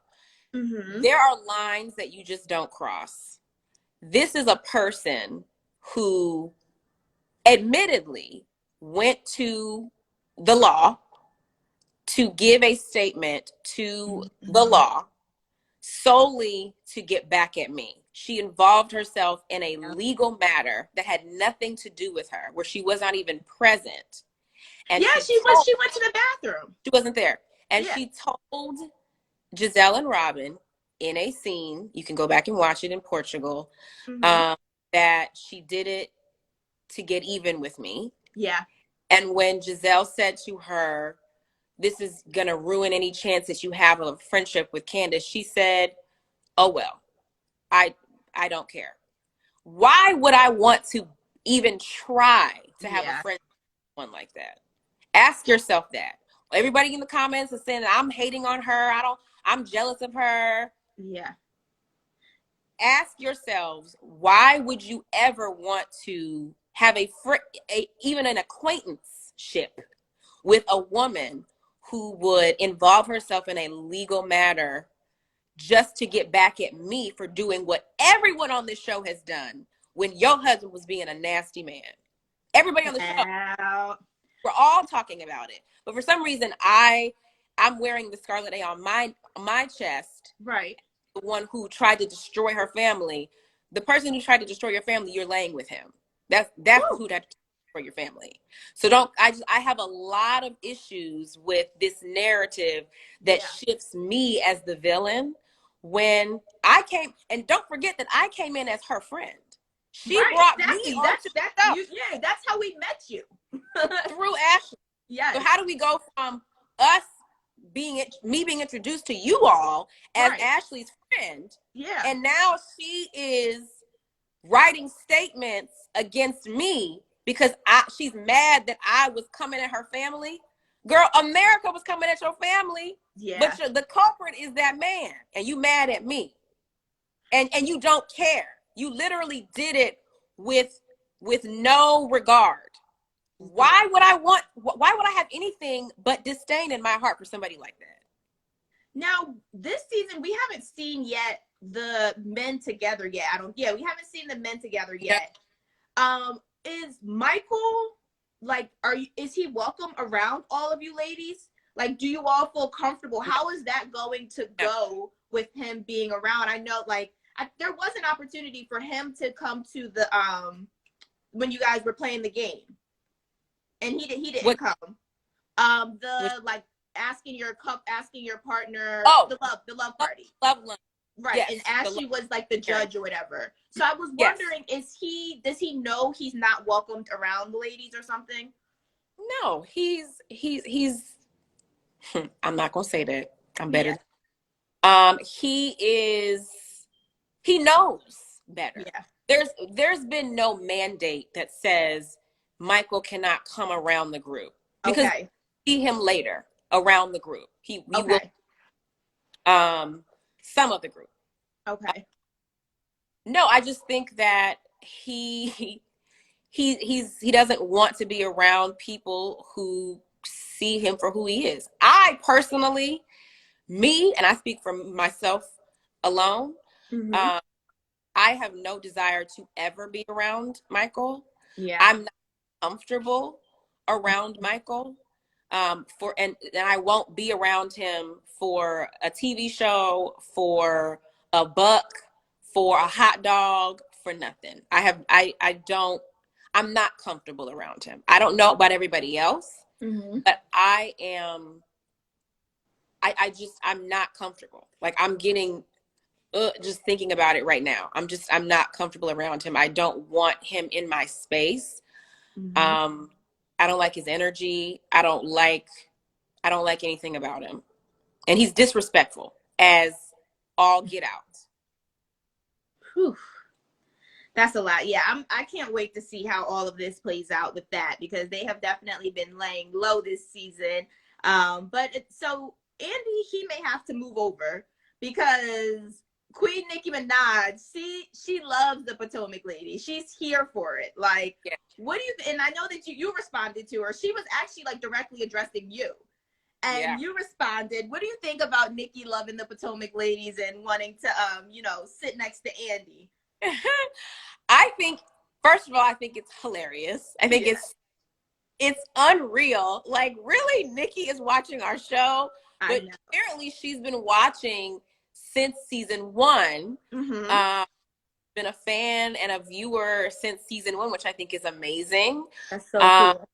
Mm-hmm. There are lines that you just don't cross. This is a person who admittedly went to the law to give a statement to the law solely to get back at me. She involved herself in a legal matter that had nothing to do with her, where she was not even present. And she went to the bathroom. She wasn't there. And she told Giselle and Robin in a scene, you can go back and watch it in Portugal, that she did it to get even with me. Yeah. And when Giselle said to her, this is going to ruin any chance that you have of a friendship with Candiace, she said, oh, well, I don't care. Why would I want to even try to have a friendship with one like that? Ask yourself that. Everybody in the comments is saying that I'm hating on her. I'm jealous of her. Yeah. Ask yourselves, why would you ever want to have even an acquaintanceship with a woman who would involve herself in a legal matter just to get back at me for doing what everyone on this show has done when your husband was being a nasty man? Everybody on the show, we're all talking about it. But for some reason, I'm wearing the scarlet A on my chest. Right. The one who tried to destroy her family. The person who tried to destroy your family, you're laying with him. That's who'd have to destroy your family. So I have a lot of issues with this narrative that shifts me as the villain when I came, and don't forget that I came in as her friend. She brought me on to that's how we met you. Through Ashley. Yes. So how do we go from me being introduced to you all as Ashley's friend? Yeah. And now she is writing statements against me because she's mad that I was coming at her family. Girl, America was coming at your family. Yeah. But the culprit is that man, and you mad at me. And you don't care. You literally did it with no regard. Why would I have anything but disdain in my heart for somebody like that? Now, this season, we haven't seen yet the men together yet. We haven't seen the men together yet. Is Michael, like, is he welcome around all of you ladies? Like, do you all feel comfortable? How is that going to go with him being around? I know, like, there was an opportunity for him to come to the, when you guys were playing the game. And he didn't come. Like asking your partner, the love party. Love. Right. Yes, and Ashley was like the judge or whatever. So I was wondering, does he know he's not welcomed around the ladies or something? No, he's I'm not gonna say that. I'm better. Yeah. He knows better. Yeah. There's been no mandate that says Michael cannot come around the group, because we see him later around the group. He will some of the group. Okay. No, I just think that he he doesn't want to be around people who see him for who he is. I personally, me, and I speak for myself alone, Mm-hmm. um, I have no desire to ever be around Michael. Yeah. I'm not comfortable around Michael. And I won't be around him for a TV show, for a buck, for a hot dog, for nothing. I don't, I'm not comfortable around him. I don't know about everybody else, Mm-hmm. but I'm not comfortable. Like I'm getting just thinking about it right now. I'm not comfortable around him. I don't want him in my space. Mm-hmm. Um, I don't like his energy. I don't like anything about him. And he's disrespectful as all get out. Whew. That's a lot. Yeah, I can't wait to see how all of this plays out with that, because they have definitely been laying low this season. So Andy, he may have to move over, because Queen Nicki Minaj, she loves the Potomac lady. She's here for it. Like, Yeah. what do you and I know that you responded to her. She was actually like directly addressing you. Yeah. And you responded. What do you think about Nicki loving the Potomac ladies and wanting to sit next to Andy? I think, first of all, I think it's hilarious. I think Yeah. it's unreal. Like, really, Nikki is watching our show, I but know. apparently she's been watching since season one. Mm-hmm. Been a fan and a viewer since season one, which I think is amazing. That's so Um, cool.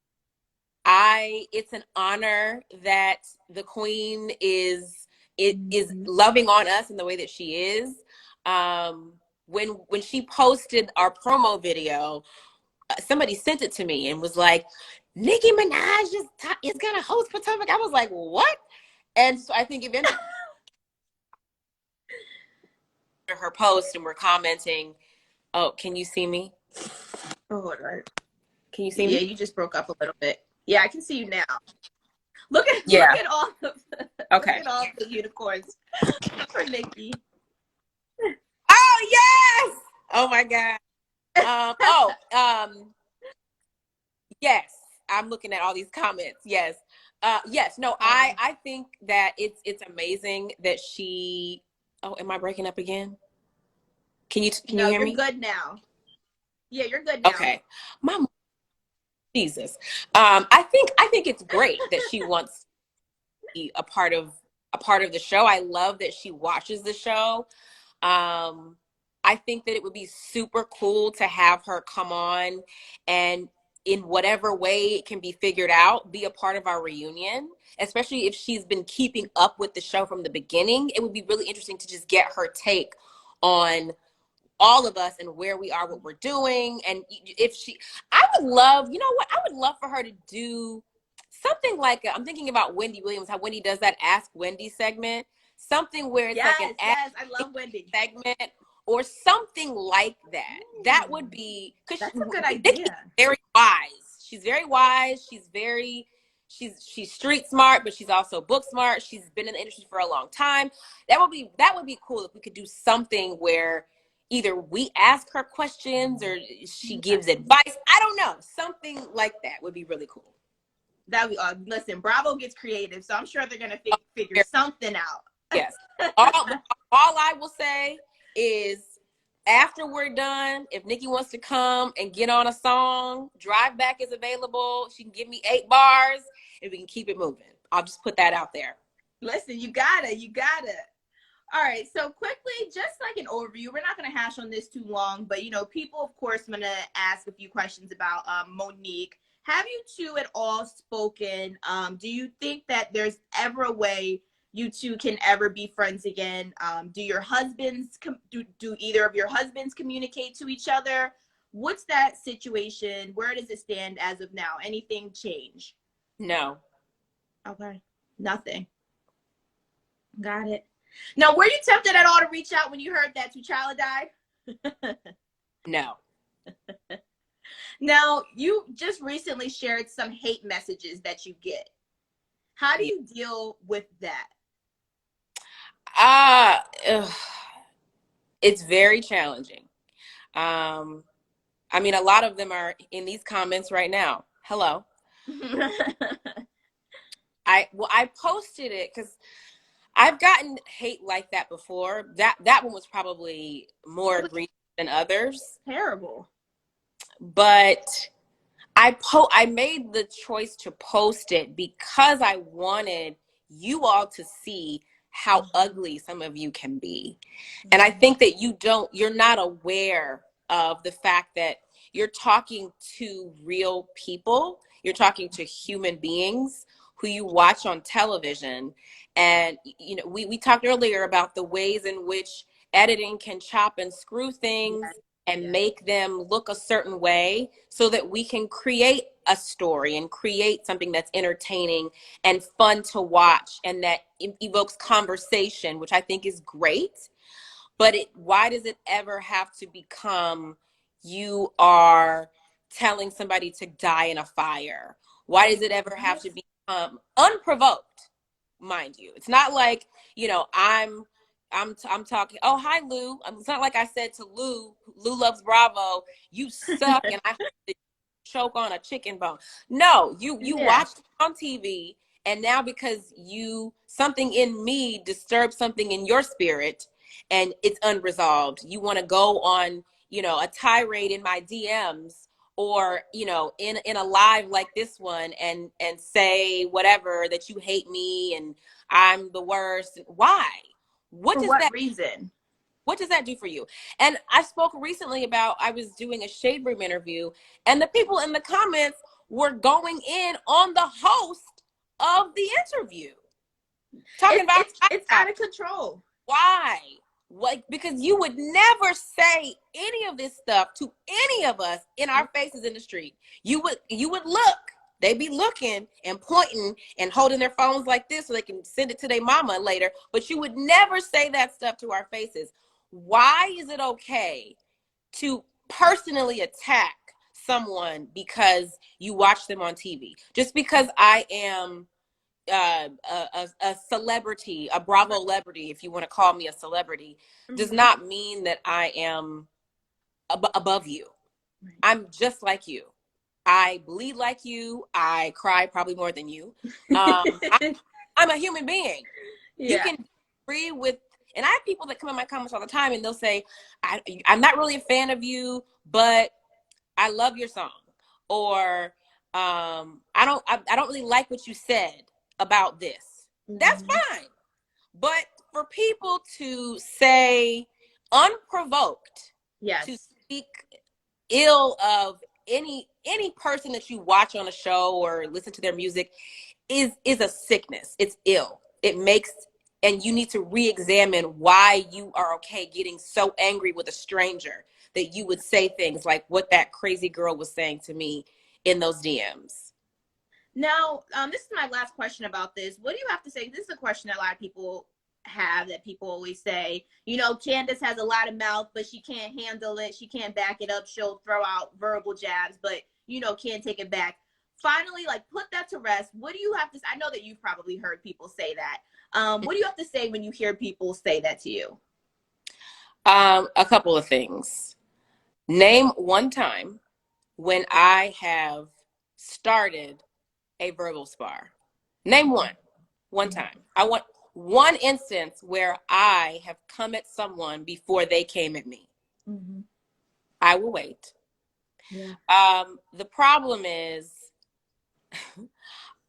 it's an honor that the queen is Mm-hmm. loving on us in the way that she is. Um, when she posted our promo video, somebody sent it to me and was like, Nicki Minaj is gonna host Potomac. I was like, what? And so I think eventually her post and we're commenting. Oh, can you see me? Oh, hold on. Can you see Yeah, me? you just broke up a little bit. Yeah, I can see you now. Look at Yeah. all of Okay. look at all the unicorns for Nicki. Oh yes! Oh my God. Yes. I'm looking at all these comments. Yes. Yes. No, I think that it's amazing that she. Oh, am I breaking up again? Can you No, hear you're me? good now. Yeah, you're good now. Okay. My Jesus. I think it's great that she wants to be a part of the show. I love that she watches the show. I think that it would be super cool to have her come on and in whatever way it can be figured out, be a part of our reunion, especially if she's been keeping up with the show from the beginning. It would be really interesting to just get her take on all of us and where we are, what we're doing. And if she, I would love, you know what, I would love for her to do something like, I'm thinking about Wendy Williams, how Wendy does that Ask Wendy segment, something where it's like an Yes, I love Wendy. segment or something like that. That would be, because That's a good Nikki's idea. very wise. She's very wise. She's street smart, but she's also book smart. She's been in the industry for a long time. That would be cool if we could do something where either we ask her questions or she gives advice. I don't know. Something like that would be really cool. That we listen, Bravo gets creative, so I'm sure they're gonna figure something out. Yes. All I will say is after we're done, if Nikki wants to come and get on a song, Drive Back is available. She can give me 8 bars and we can keep it moving. I'll just put that out there. Listen, you gotta. All right, so quickly, just like an overview, we're not going to hash on this too long, but people, of course, I'm going to ask a few questions about Monique. Have you two at all spoken? Do you think that there's ever a way you two can ever be friends again? Do your husbands do either of your husbands communicate to each other? What's that situation? Where does it stand as of now? Anything change? No. Okay, nothing. Got it. Now, were you tempted at all to reach out when you heard that T'Challa died? No. Now, you just recently shared some hate messages that you get. How do you deal with that? It's very challenging. I mean, a lot of them are in these comments right now. Hello. I posted it because I've gotten hate like that before. That one was probably more egregious than others. Terrible. But I made the choice to post it because I wanted you all to see how ugly some of you can be. And I think that you're not aware of the fact that you're talking to real people. You're talking to human beings who you watch on television. And, you know, we talked earlier about the ways in which editing can chop and screw things and make them look a certain way so that we can create a story and create something that's entertaining and fun to watch and that evokes conversation, which I think is great. But why does it ever have to become you are telling somebody to die in a fire? Why does it ever have to become unprovoked, mind you? It's not like, you know, I'm talking, oh, hi, Lou. It's not like I said to Lou loves Bravo, you suck and I have to choke on a chicken bone. No, you watched it on TV, and now because something in me disturbed something in your spirit and it's unresolved, you want to go on, you know, a tirade in my DMs or, you know, in a live like this one and say whatever, that you hate me and I'm the worst. Why? For what reason? What does that do for you? And I spoke recently about, I was doing a Shade Room interview, and the people in the comments were going in on the host of the interview. Talking about it's out of control. Why? Like, because you would never say any of this stuff to any of us in our faces in the street. You would look. They'd be looking and pointing and holding their phones like this so they can send it to their mama later. But you would never say that stuff to our faces. Why is it okay to personally attack someone because you watch them on TV? Just because I am a celebrity, a Bravo celebrity, if you want to call me a celebrity, does not mean that I am above you. I'm just like you. I bleed like you. I cry probably more than you. I'm a human being. Yeah. You can agree with, and I have people that come in my comments all the time and they'll say, I'm not really a fan of you, but I love your song. Or I don't really like what you said about this. That's fine. But for people to say unprovoked, to speak ill of any person that you watch on a show or listen to their music is a sickness. It's ill. It makes, and you need to re-examine why you are okay getting so angry with a stranger that you would say things like what that crazy girl was saying to me in those DMs. Now, this is my last question about this. What do you have to say? This is a question that a lot of people have, that people always say, you know, Candiace has a lot of mouth, but she can't handle it. She can't back it up. She'll throw out verbal jabs, but, you know, can't take it back. Finally, like, put that to rest. What do you have to say? I know that you've probably heard people say that. What do you have to say when you hear people say that to you? A couple of things. Name one time when I have started a verbal spar. Name one time. I want one instance where I have come at someone before they came at me. I will wait. The problem is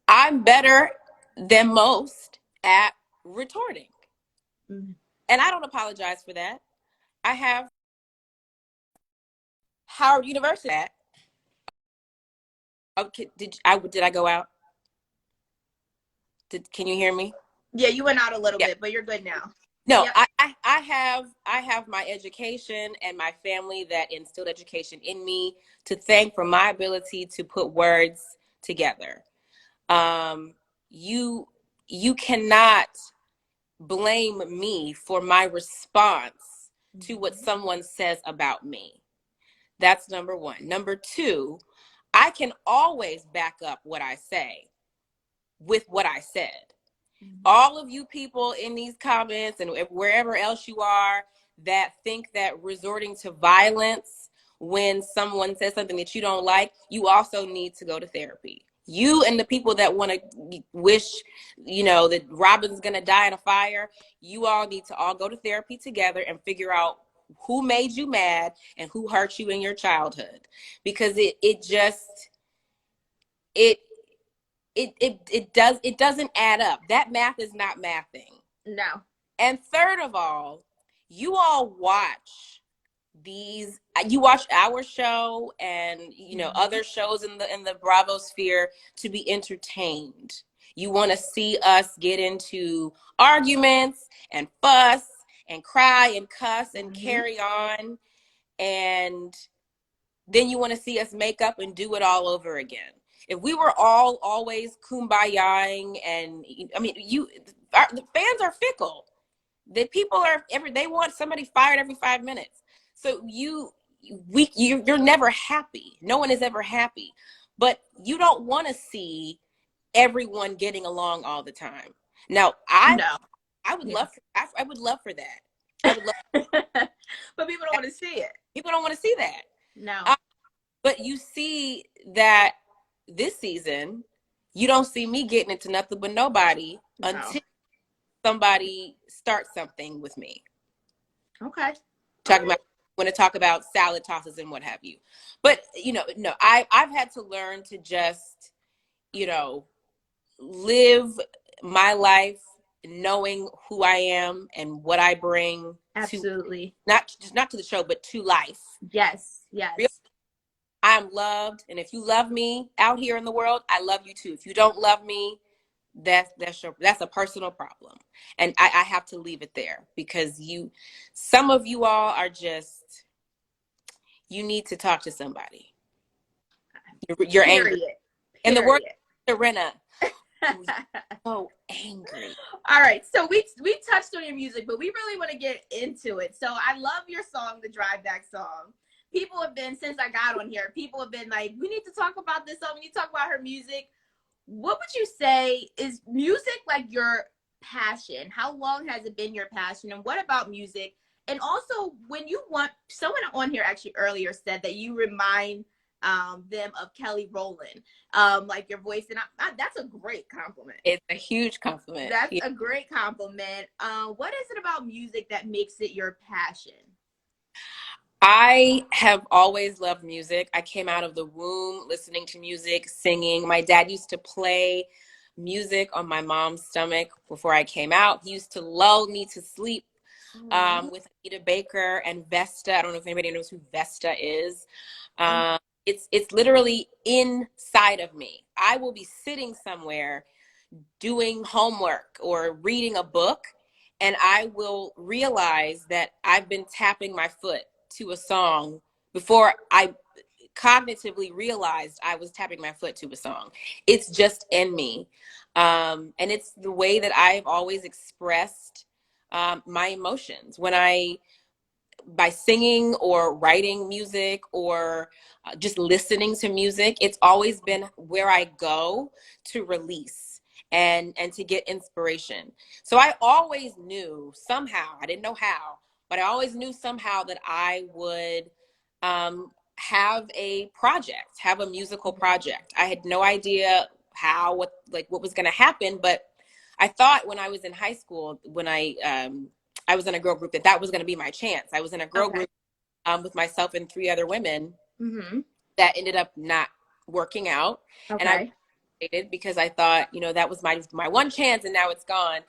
I'm better than most at retorting. And I don't apologize for that. I have Howard University at. Okay, did I go out? Can you hear me? Yeah, you went out a little bit, but you're good now. No, yep. I have my education and my family that instilled education in me to thank for my ability to put words together. You cannot blame me for my response to what someone says about me. That's number one. Number two, I can always back up what I say with what I said. All of you people in these comments and wherever else you are that think that resorting to violence when someone says something that you don't like, you also need to go to therapy. You and the people that want to wish, that Robin's going to die in a fire, you all need to all go to therapy together and figure out who made you mad and who hurt you in your childhood. Because it doesn't add up. That math is not mathing. No. And third of all, you all you watch our show and other shows in the Bravo sphere to be entertained. You want to see us get into arguments and fuss and cry and cuss and carry on, and then you want to see us make up and do it all over again. If we were all always kumbayaing, and the fans are fickle. The people they want somebody fired every 5 minutes. So you're never happy. No one is ever happy. But you don't want to see everyone getting along all the time. Now, I would love for that. I would love but people don't want to see it. People don't want to see that. No. But you see that this season, you don't see me getting into nothing but nobody until somebody starts something with me. Okay. Want to talk about salad tosses and what have you. But, no, I've had to learn to just, live my life knowing who I am and what I bring. Absolutely. Not to the show, but to life. Yes. I'm loved. And if you love me out here in the world, I love you too. If you don't love me, that's a personal problem. And I have to leave it there, because some of you all are just, you need to talk to somebody. You're angry. And the word Serena. So angry. All right, so we touched on your music, but we really want to get into it. So I love your song, the Drive Back song. People have been, since I got on here, people have been like, we need to talk about this song. We need to talk about her music. What would you say, is music like your passion? How long has it been your passion? And what about music? And also, when you want, someone on here actually earlier said that you remind them of Kelly Rowland, like your voice, and that's a great compliment. It's a huge compliment. That's a great compliment. What is it about music that makes it your passion? I have always loved music. I came out of the womb listening to music, singing. My dad used to play music on my mom's stomach before I came out. He used to lull me to sleep with Anita Baker and Vesta. I don't know if anybody knows who Vesta is. It's literally inside of me. I will be sitting somewhere doing homework or reading a book, and I will realize that I've been tapping my foot to a song before I cognitively realized I was tapping my foot to a song. It's just in me. And it's the way that I've always expressed my emotions. By singing or writing music or just listening to music, it's always been where I go to release and to get inspiration. So I always knew somehow, I didn't know how, but I always knew somehow that I would have a musical project. I had no idea what was going to happen, but I thought when I was in high school, when I was in a girl group, that was going to be my chance. I was in a girl group with myself and 3 other women that ended up not working out. And I hated, because I thought, that was my one chance, and now it's gone.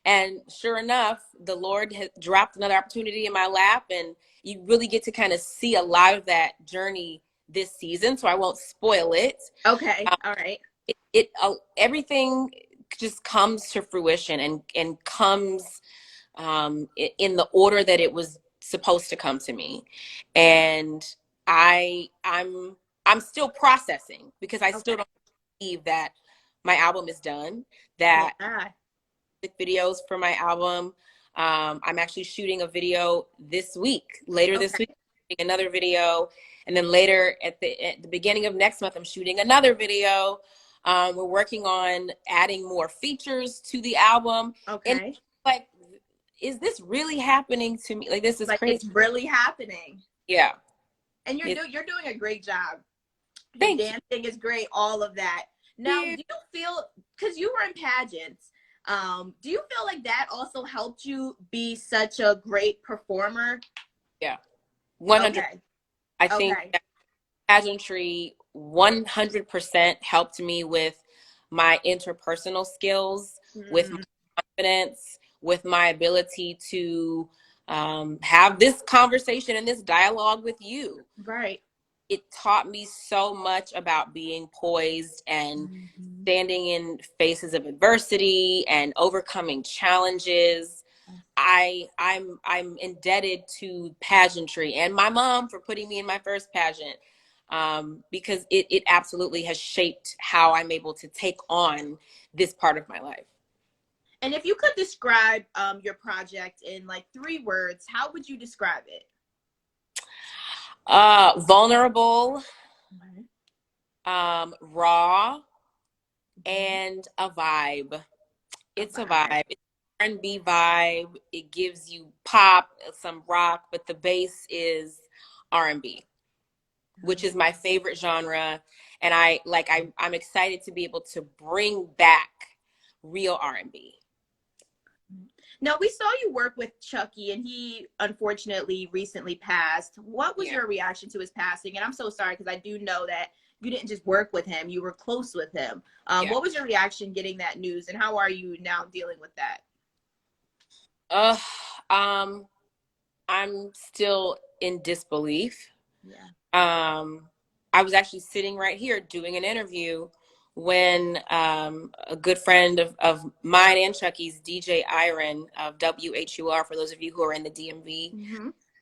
And sure enough, the Lord has dropped another opportunity in my lap, and you really get to kind of see a lot of that journey this season. So I won't spoil it. Okay. All right. Everything just comes to fruition and comes in the order that it was supposed to come to me. And I'm still processing, because I still don't believe that my album is done, that videos for my album. I'm actually shooting a video this week, this week, another video. And then later at the beginning of next month, I'm shooting another video. We're working on adding more features to the album. Okay. And is this really happening to me? This is crazy. It's really happening. Yeah. And you're doing a great job. Your Thank you. dancing is great, all of that. Now, do you feel, because you were in pageants, do you feel like that also helped you be such a great performer? Yeah, 100. Okay. I think Okay. that pageantry 100% helped me with my interpersonal skills, with my Mm, confidence, with my ability to have this conversation and this dialogue with you. right. It taught me so much about being poised and Mhm. standing in faces of adversity and overcoming challenges. I'm indebted to pageantry and my mom for putting me in my first pageant, because it absolutely has shaped how I'm able to take on this part of my life. And if you could describe your project in like 3 words, how would you describe it? Vulnerable, Okay. raw, Mhm. and a vibe. A It's a vibe. vibe. It's an R&B vibe. It gives you pop, some rock, but the base is R&B, which is my favorite genre. And I'm excited to be able to bring back real R&B. Now, we saw you work with Chucky, and he unfortunately recently passed. What was Yeah. your reaction to his passing? And I'm so sorry because I do know that you didn't just work with him, you were close with him. Yeah. What was your reaction getting that news, and how are you now dealing with that? Uh, um, I'm still in disbelief. Yeah. Um, I was actually sitting right here doing an interview when a good friend of mine and Chucky's, DJ Iron of WHUR, for those of you who are in the DMV,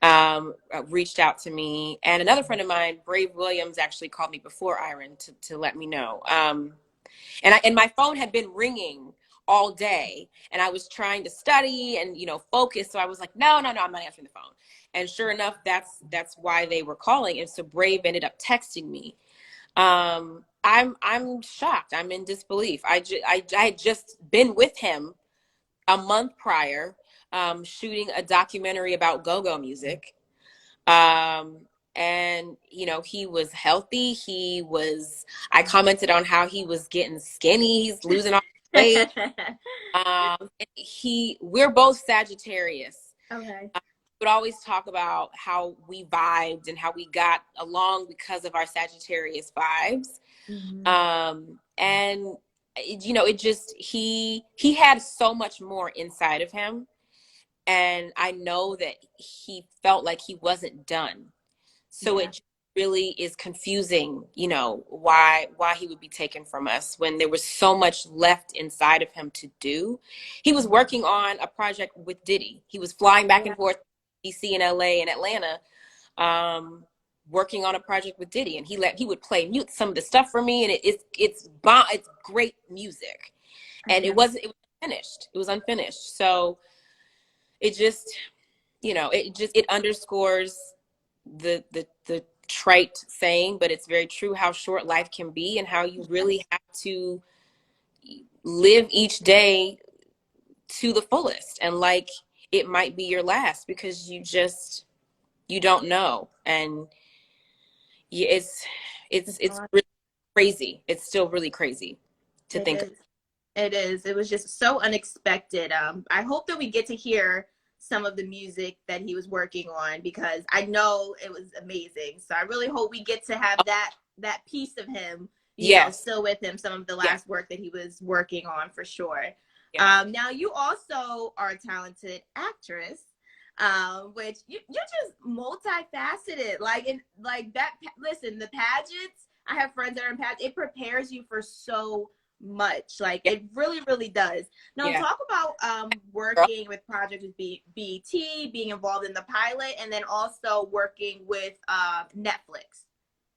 Mm-hmm. reached out to me. And another friend of mine, Brave Williams, actually called me before Iron to let me know. And my phone had been ringing all day, and I was trying to study and focus. So I was like, no, I'm not answering the phone. And sure enough, that's why they were calling. And so Brave ended up texting me. I'm shocked. I'm in disbelief. I had just been with him a month prior, shooting a documentary about go-go music. Um, and he was healthy. I commented on how he was getting skinny. He's losing all the weight. We're both Sagittarius. Okay. Would always talk about how we vibed and how we got along because of our Sagittarius vibes. Mm-hmm. And it just he had so much more inside of him, and I know that he felt like he wasn't done. So Yeah. it really is confusing, why he would be taken from us when there was so much left inside of him to do. He was working on a project with Diddy. He was flying back Yeah. and forth DC and LA and Atlanta, working on a project with Diddy, and he would play mute some of the stuff for me, and it's great music, and Okay. it was finished. It was unfinished. So it just it underscores the trite saying, but it's very true, how short life can be and how you really have to live each day to the fullest, and like it might be your last, because you don't know. And it's really crazy. It's still really crazy to It think of. is. It is. It was just so unexpected. I hope that we get to hear some of the music that he was working on because I know it was amazing. So I really hope we get to have that piece of him, Yes. still with him. Some of the Yeah. last work that he was working on for sure. Yeah. Now you also are a talented actress, which you're just multifaceted. Like that. Listen, the pageants. I have friends that are in pageants. It prepares you for so much. Like Yeah. it really, really does. Now Yeah. talk about Girl. working with projects with BET, being involved in the pilot, and then also working with Netflix.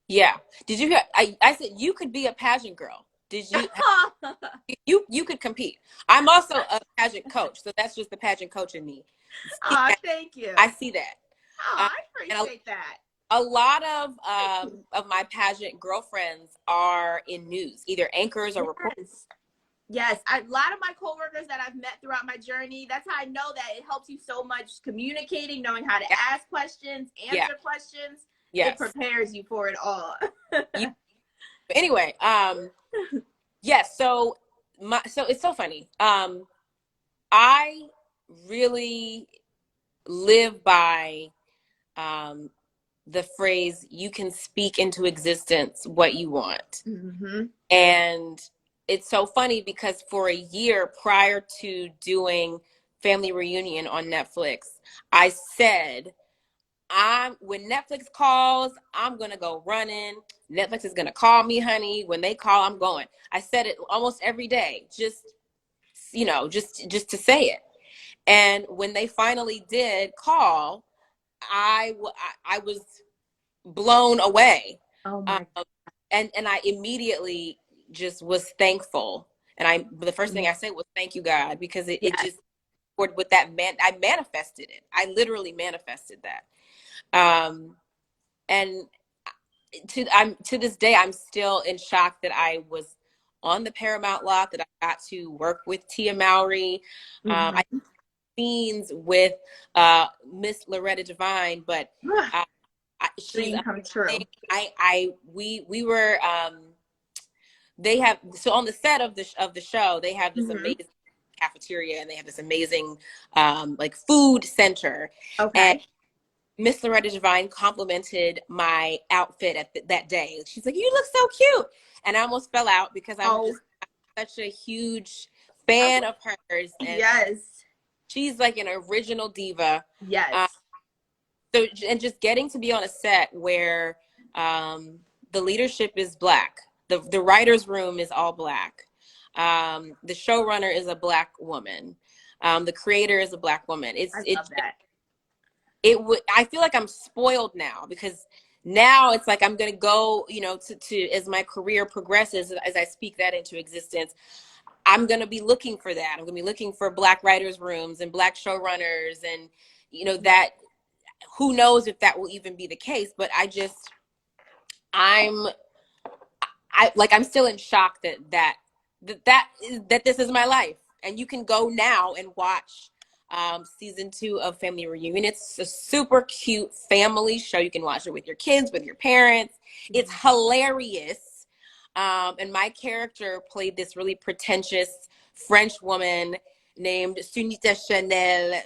Yeah. Did you hear? I said you could be a pageant girl. Did you? You could compete. I'm also a pageant coach, so that's just the pageant coach in me. See Oh, that? thank you. I see that. Oh, Um, I and appreciate that. a lot Thank you. of my pageant girlfriends are in news, either anchors or reporters. Yes. Yes, a lot of my coworkers that I've met throughout my journey, that's how I know that it helps you so much communicating, knowing how to Yeah, ask questions, yeah, answer questions. Yes. prepares you for it all. You, anyway, yes. So it's so funny. I really live by um, the phrase, you can speak into existence what you want. Mm-hmm. And it's so funny because for a year prior to doing Family Reunion on Netflix, I said, when Netflix calls, I'm gonna go running. Netflix is gonna call me, honey. When they call, I'm going. I said it almost every day, just to say it. And when they finally did call, I was blown away. Oh Um, my and I immediately just was thankful. And the first thing I said was thank you, God, because it yes. just, with that I manifested it. I literally manifested that. And to this day, I'm still in shock that I was on the Paramount lot, that I got to work with Tia Mowry. I Mm-hmm. scenes with Miss Loretta Devine, but she's Dream come true. amazing. We were they have, so on the set of the show, they have this Mm-hmm. amazing cafeteria, and they have this amazing like food center. And Okay. Miss Loretta Devine complimented my outfit that day. She's like, "You look so cute," and I almost fell out because I'm Oh, just such a huge fan of hers, and yes. she's like an original diva. Uh, Yes. so, and just getting to be on a set where the leadership is Black, the writers' room is all Black, the showrunner is a Black woman, the creator is a Black woman. I love that. I feel like I'm spoiled now, because now it's like I'm gonna go, to as my career progresses, as I speak that into existence, I'm gonna be looking for that. I'm gonna be looking for Black writers' rooms and Black showrunners, and that, who knows if that will even be the case. But I'm I'm still in shock that this is my life. And you can go now and watch season 2 of Family Reunion. It's a super cute family show. You can watch it with your kids, with your parents. It's hilarious. And my character played this really pretentious French woman named Sunita Chanel.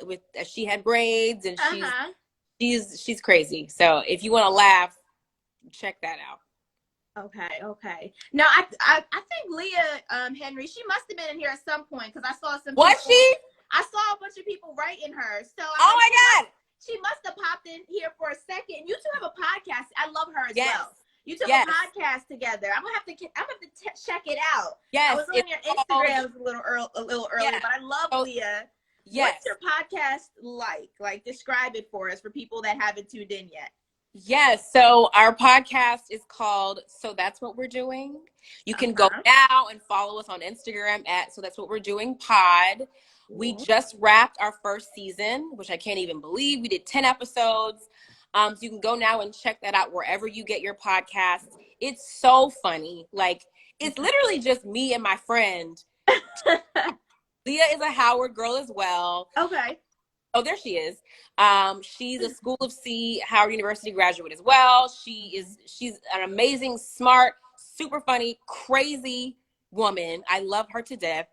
She had braids, and Uh-huh. she's crazy. So if you want to laugh, check that out. Okay. Now I think Leah Henry, she must have been in here at some point, because I saw some Was people. she? I saw a bunch of people writing her. So Oh my God. she must have popped in here for a second. You two have a podcast. I love her as Yes. well. You two Yes. have a podcast together. I'm gonna have to check it out. Yes. I was on your Instagrams a little earlier, Yeah. but I love Leah. Yes. What's your podcast like? Like, describe it for us, for people that haven't tuned in yet. Yes. So our podcast is called So That's What We're Doing. You can go now and follow us on Instagram at So That's What We're Doing Pod. We just wrapped our first season, which I can't even believe. We did 10 episodes. So you can go now and check that out wherever you get your podcasts. It's so funny. Like, it's literally just me and my friend. Leah is a Howard girl as well. Okay. Oh, there she is. She's a School of C, Howard University graduate as well. She's an amazing, smart, super funny, crazy woman. I love her to death.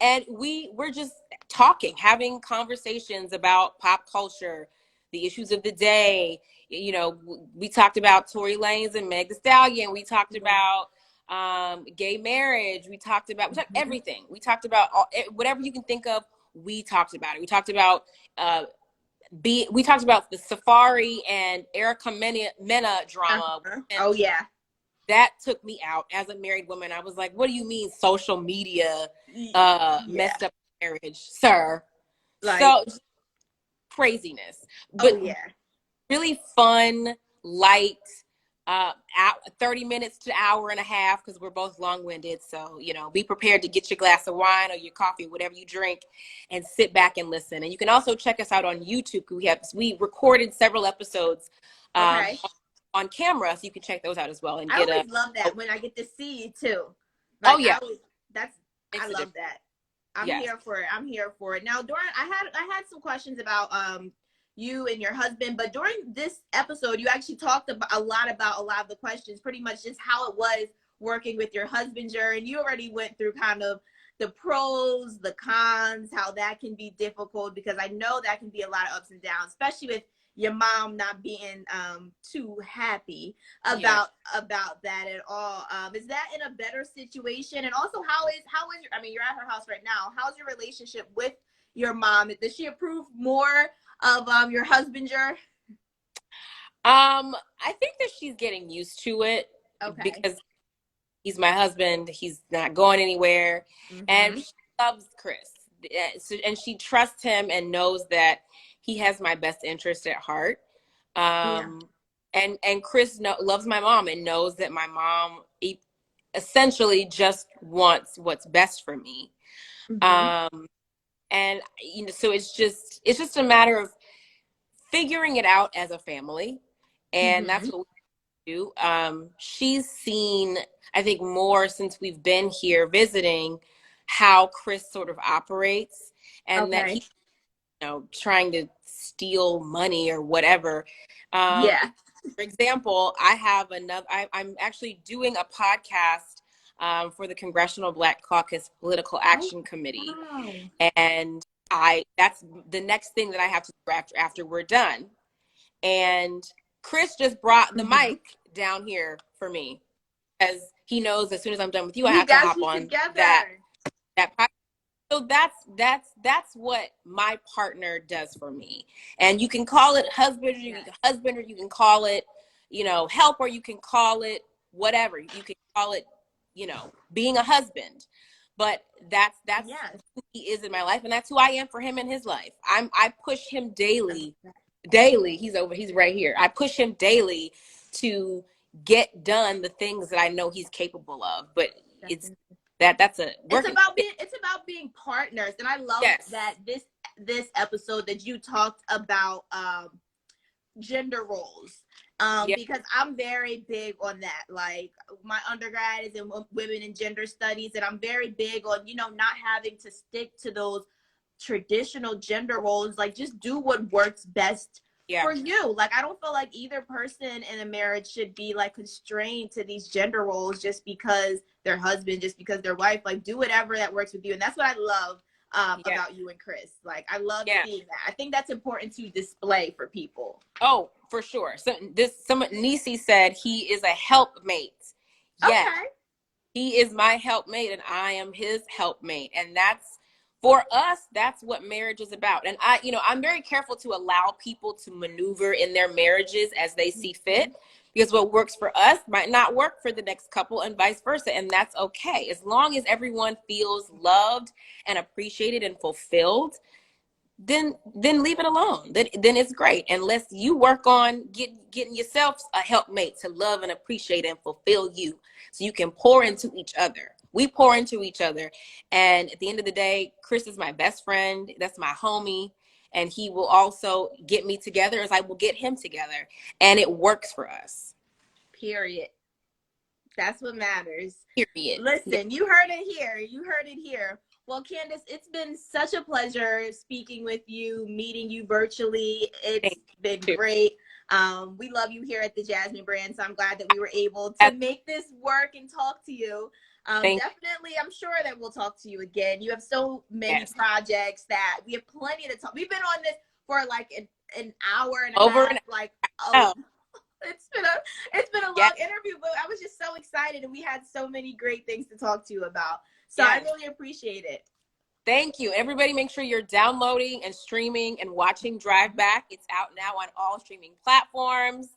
And we're just talking, having conversations about pop culture, the issues of the day. We talked about Tory Lanez and Meg Thee Stallion. We talked about gay marriage. We talked everything. We talked about whatever you can think of. We talked about it. We talked about the Safari and Erica Mena drama. Oh yeah. That took me out as a married woman. I was like, what do you mean social media messed up marriage, sir? Like, so craziness. But really fun, light, 30 minutes to hour and a half, because we're both long-winded. So, be prepared to get your glass of wine or your coffee, whatever you drink, and sit back and listen. And you can also check us out on YouTube. We recorded several episodes on camera, so you can check those out as well. And I always love that when I get to see you too. Like, I love that. I'm here for it. Now, Doran, I had some questions about you and your husband. But during this episode, you actually talked about a lot of the questions, pretty much just how it was working with your husband, and you already went through kind of the pros, the cons, how that can be difficult, because I know that can be a lot of ups and downs, especially with your mom not being too happy about that at all. Is that in a better situation? And also, how is your, I mean, you're at her house right now. How's your relationship with your mom? Does she approve more of your husbander? I think that she's getting used to it, Okay. because he's my husband. He's not going anywhere. Mm-hmm. And she loves Chris. And she trusts him and knows that he has my best interest at heart. And Chris loves my mom and knows that my mom essentially just wants what's best for me. Mm-hmm. And so it's just a matter of figuring it out as a family. And that's what we do. She's seen, I think, more since we've been here visiting, how Chris sort of operates, and that he's, trying to steal money or whatever. For example, I have I'm actually doing a podcast for the Congressional Black Caucus Political Action Committee. And that's the next thing that I have to do after we're done. And Chris just brought the mic down here for me, because he knows as soon as I'm done with you, I have to hop on that podcast. So that's what my partner does for me. And you can call it husband, or you can call it, help, or you can call it whatever. You can call it, being a husband. But that's who he is in my life, and that's who I am for him in his life. I push him daily. He's right here. I push him daily to get done the things that I know he's capable of. But it's about being partners. And I love that this episode that you talked about gender roles. Because I'm very big on that. Like, my undergrad is in women and gender studies, and I'm very big on, not having to stick to those traditional gender roles. Like, just do what works best for you. Like, I don't feel like either person in a marriage should be like constrained to these gender roles just because their husband, just because their wife. Like, do whatever that works with you. And that's what I love about you and Chris. Like, I love seeing that. I think that's important to display for people. Oh, for sure. So Nisi said he is a helpmate. Yes. Okay. He is my helpmate, and I am his helpmate. And that's, for us, that's what marriage is about. And I'm very careful to allow people to maneuver in their marriages as they see fit, because what works for us might not work for the next couple, and vice versa. And that's okay. As long as everyone feels loved and appreciated and fulfilled, then leave it alone. Then it's great. Unless you work on getting yourself a helpmate to love and appreciate and fulfill you, so you can pour into each other. We pour into each other. And at the end of the day, Chris is my best friend. That's my homie. And he will also get me together as I will get him together. And it works for us. Period. That's what matters. Period. Listen, you heard it here. You heard it here. Well, Candiace, it's been such a pleasure speaking with you, meeting you virtually. It's been great. We love you here at the Jasmine brand, so I'm glad that we were able to make this work and talk to you. Definitely, I'm sure that we'll talk to you again. You have so many projects that we have plenty to talk. We've been on this for like an hour and a half. Like, it's been a long interview, but I was just so excited, and we had so many great things to talk to you about. So I really appreciate it. Thank you. Everybody, make sure you're downloading and streaming and watching Drive Back. It's out now on all streaming platforms.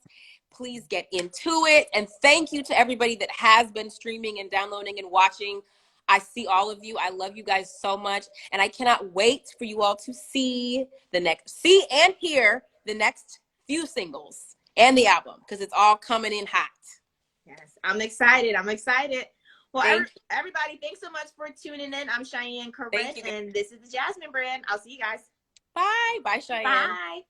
Please get into it. And thank you to everybody that has been streaming and downloading and watching. I see all of you. I love you guys so much. And I cannot wait for you all to see and hear the next few singles and the album, because it's all coming in hot. Yes, I'm excited. Well, everybody, thanks so much for tuning in. I'm Cheyenne Corinne, and this is the Jasmine brand. I'll see you guys. Bye. Bye, Cheyenne. Bye.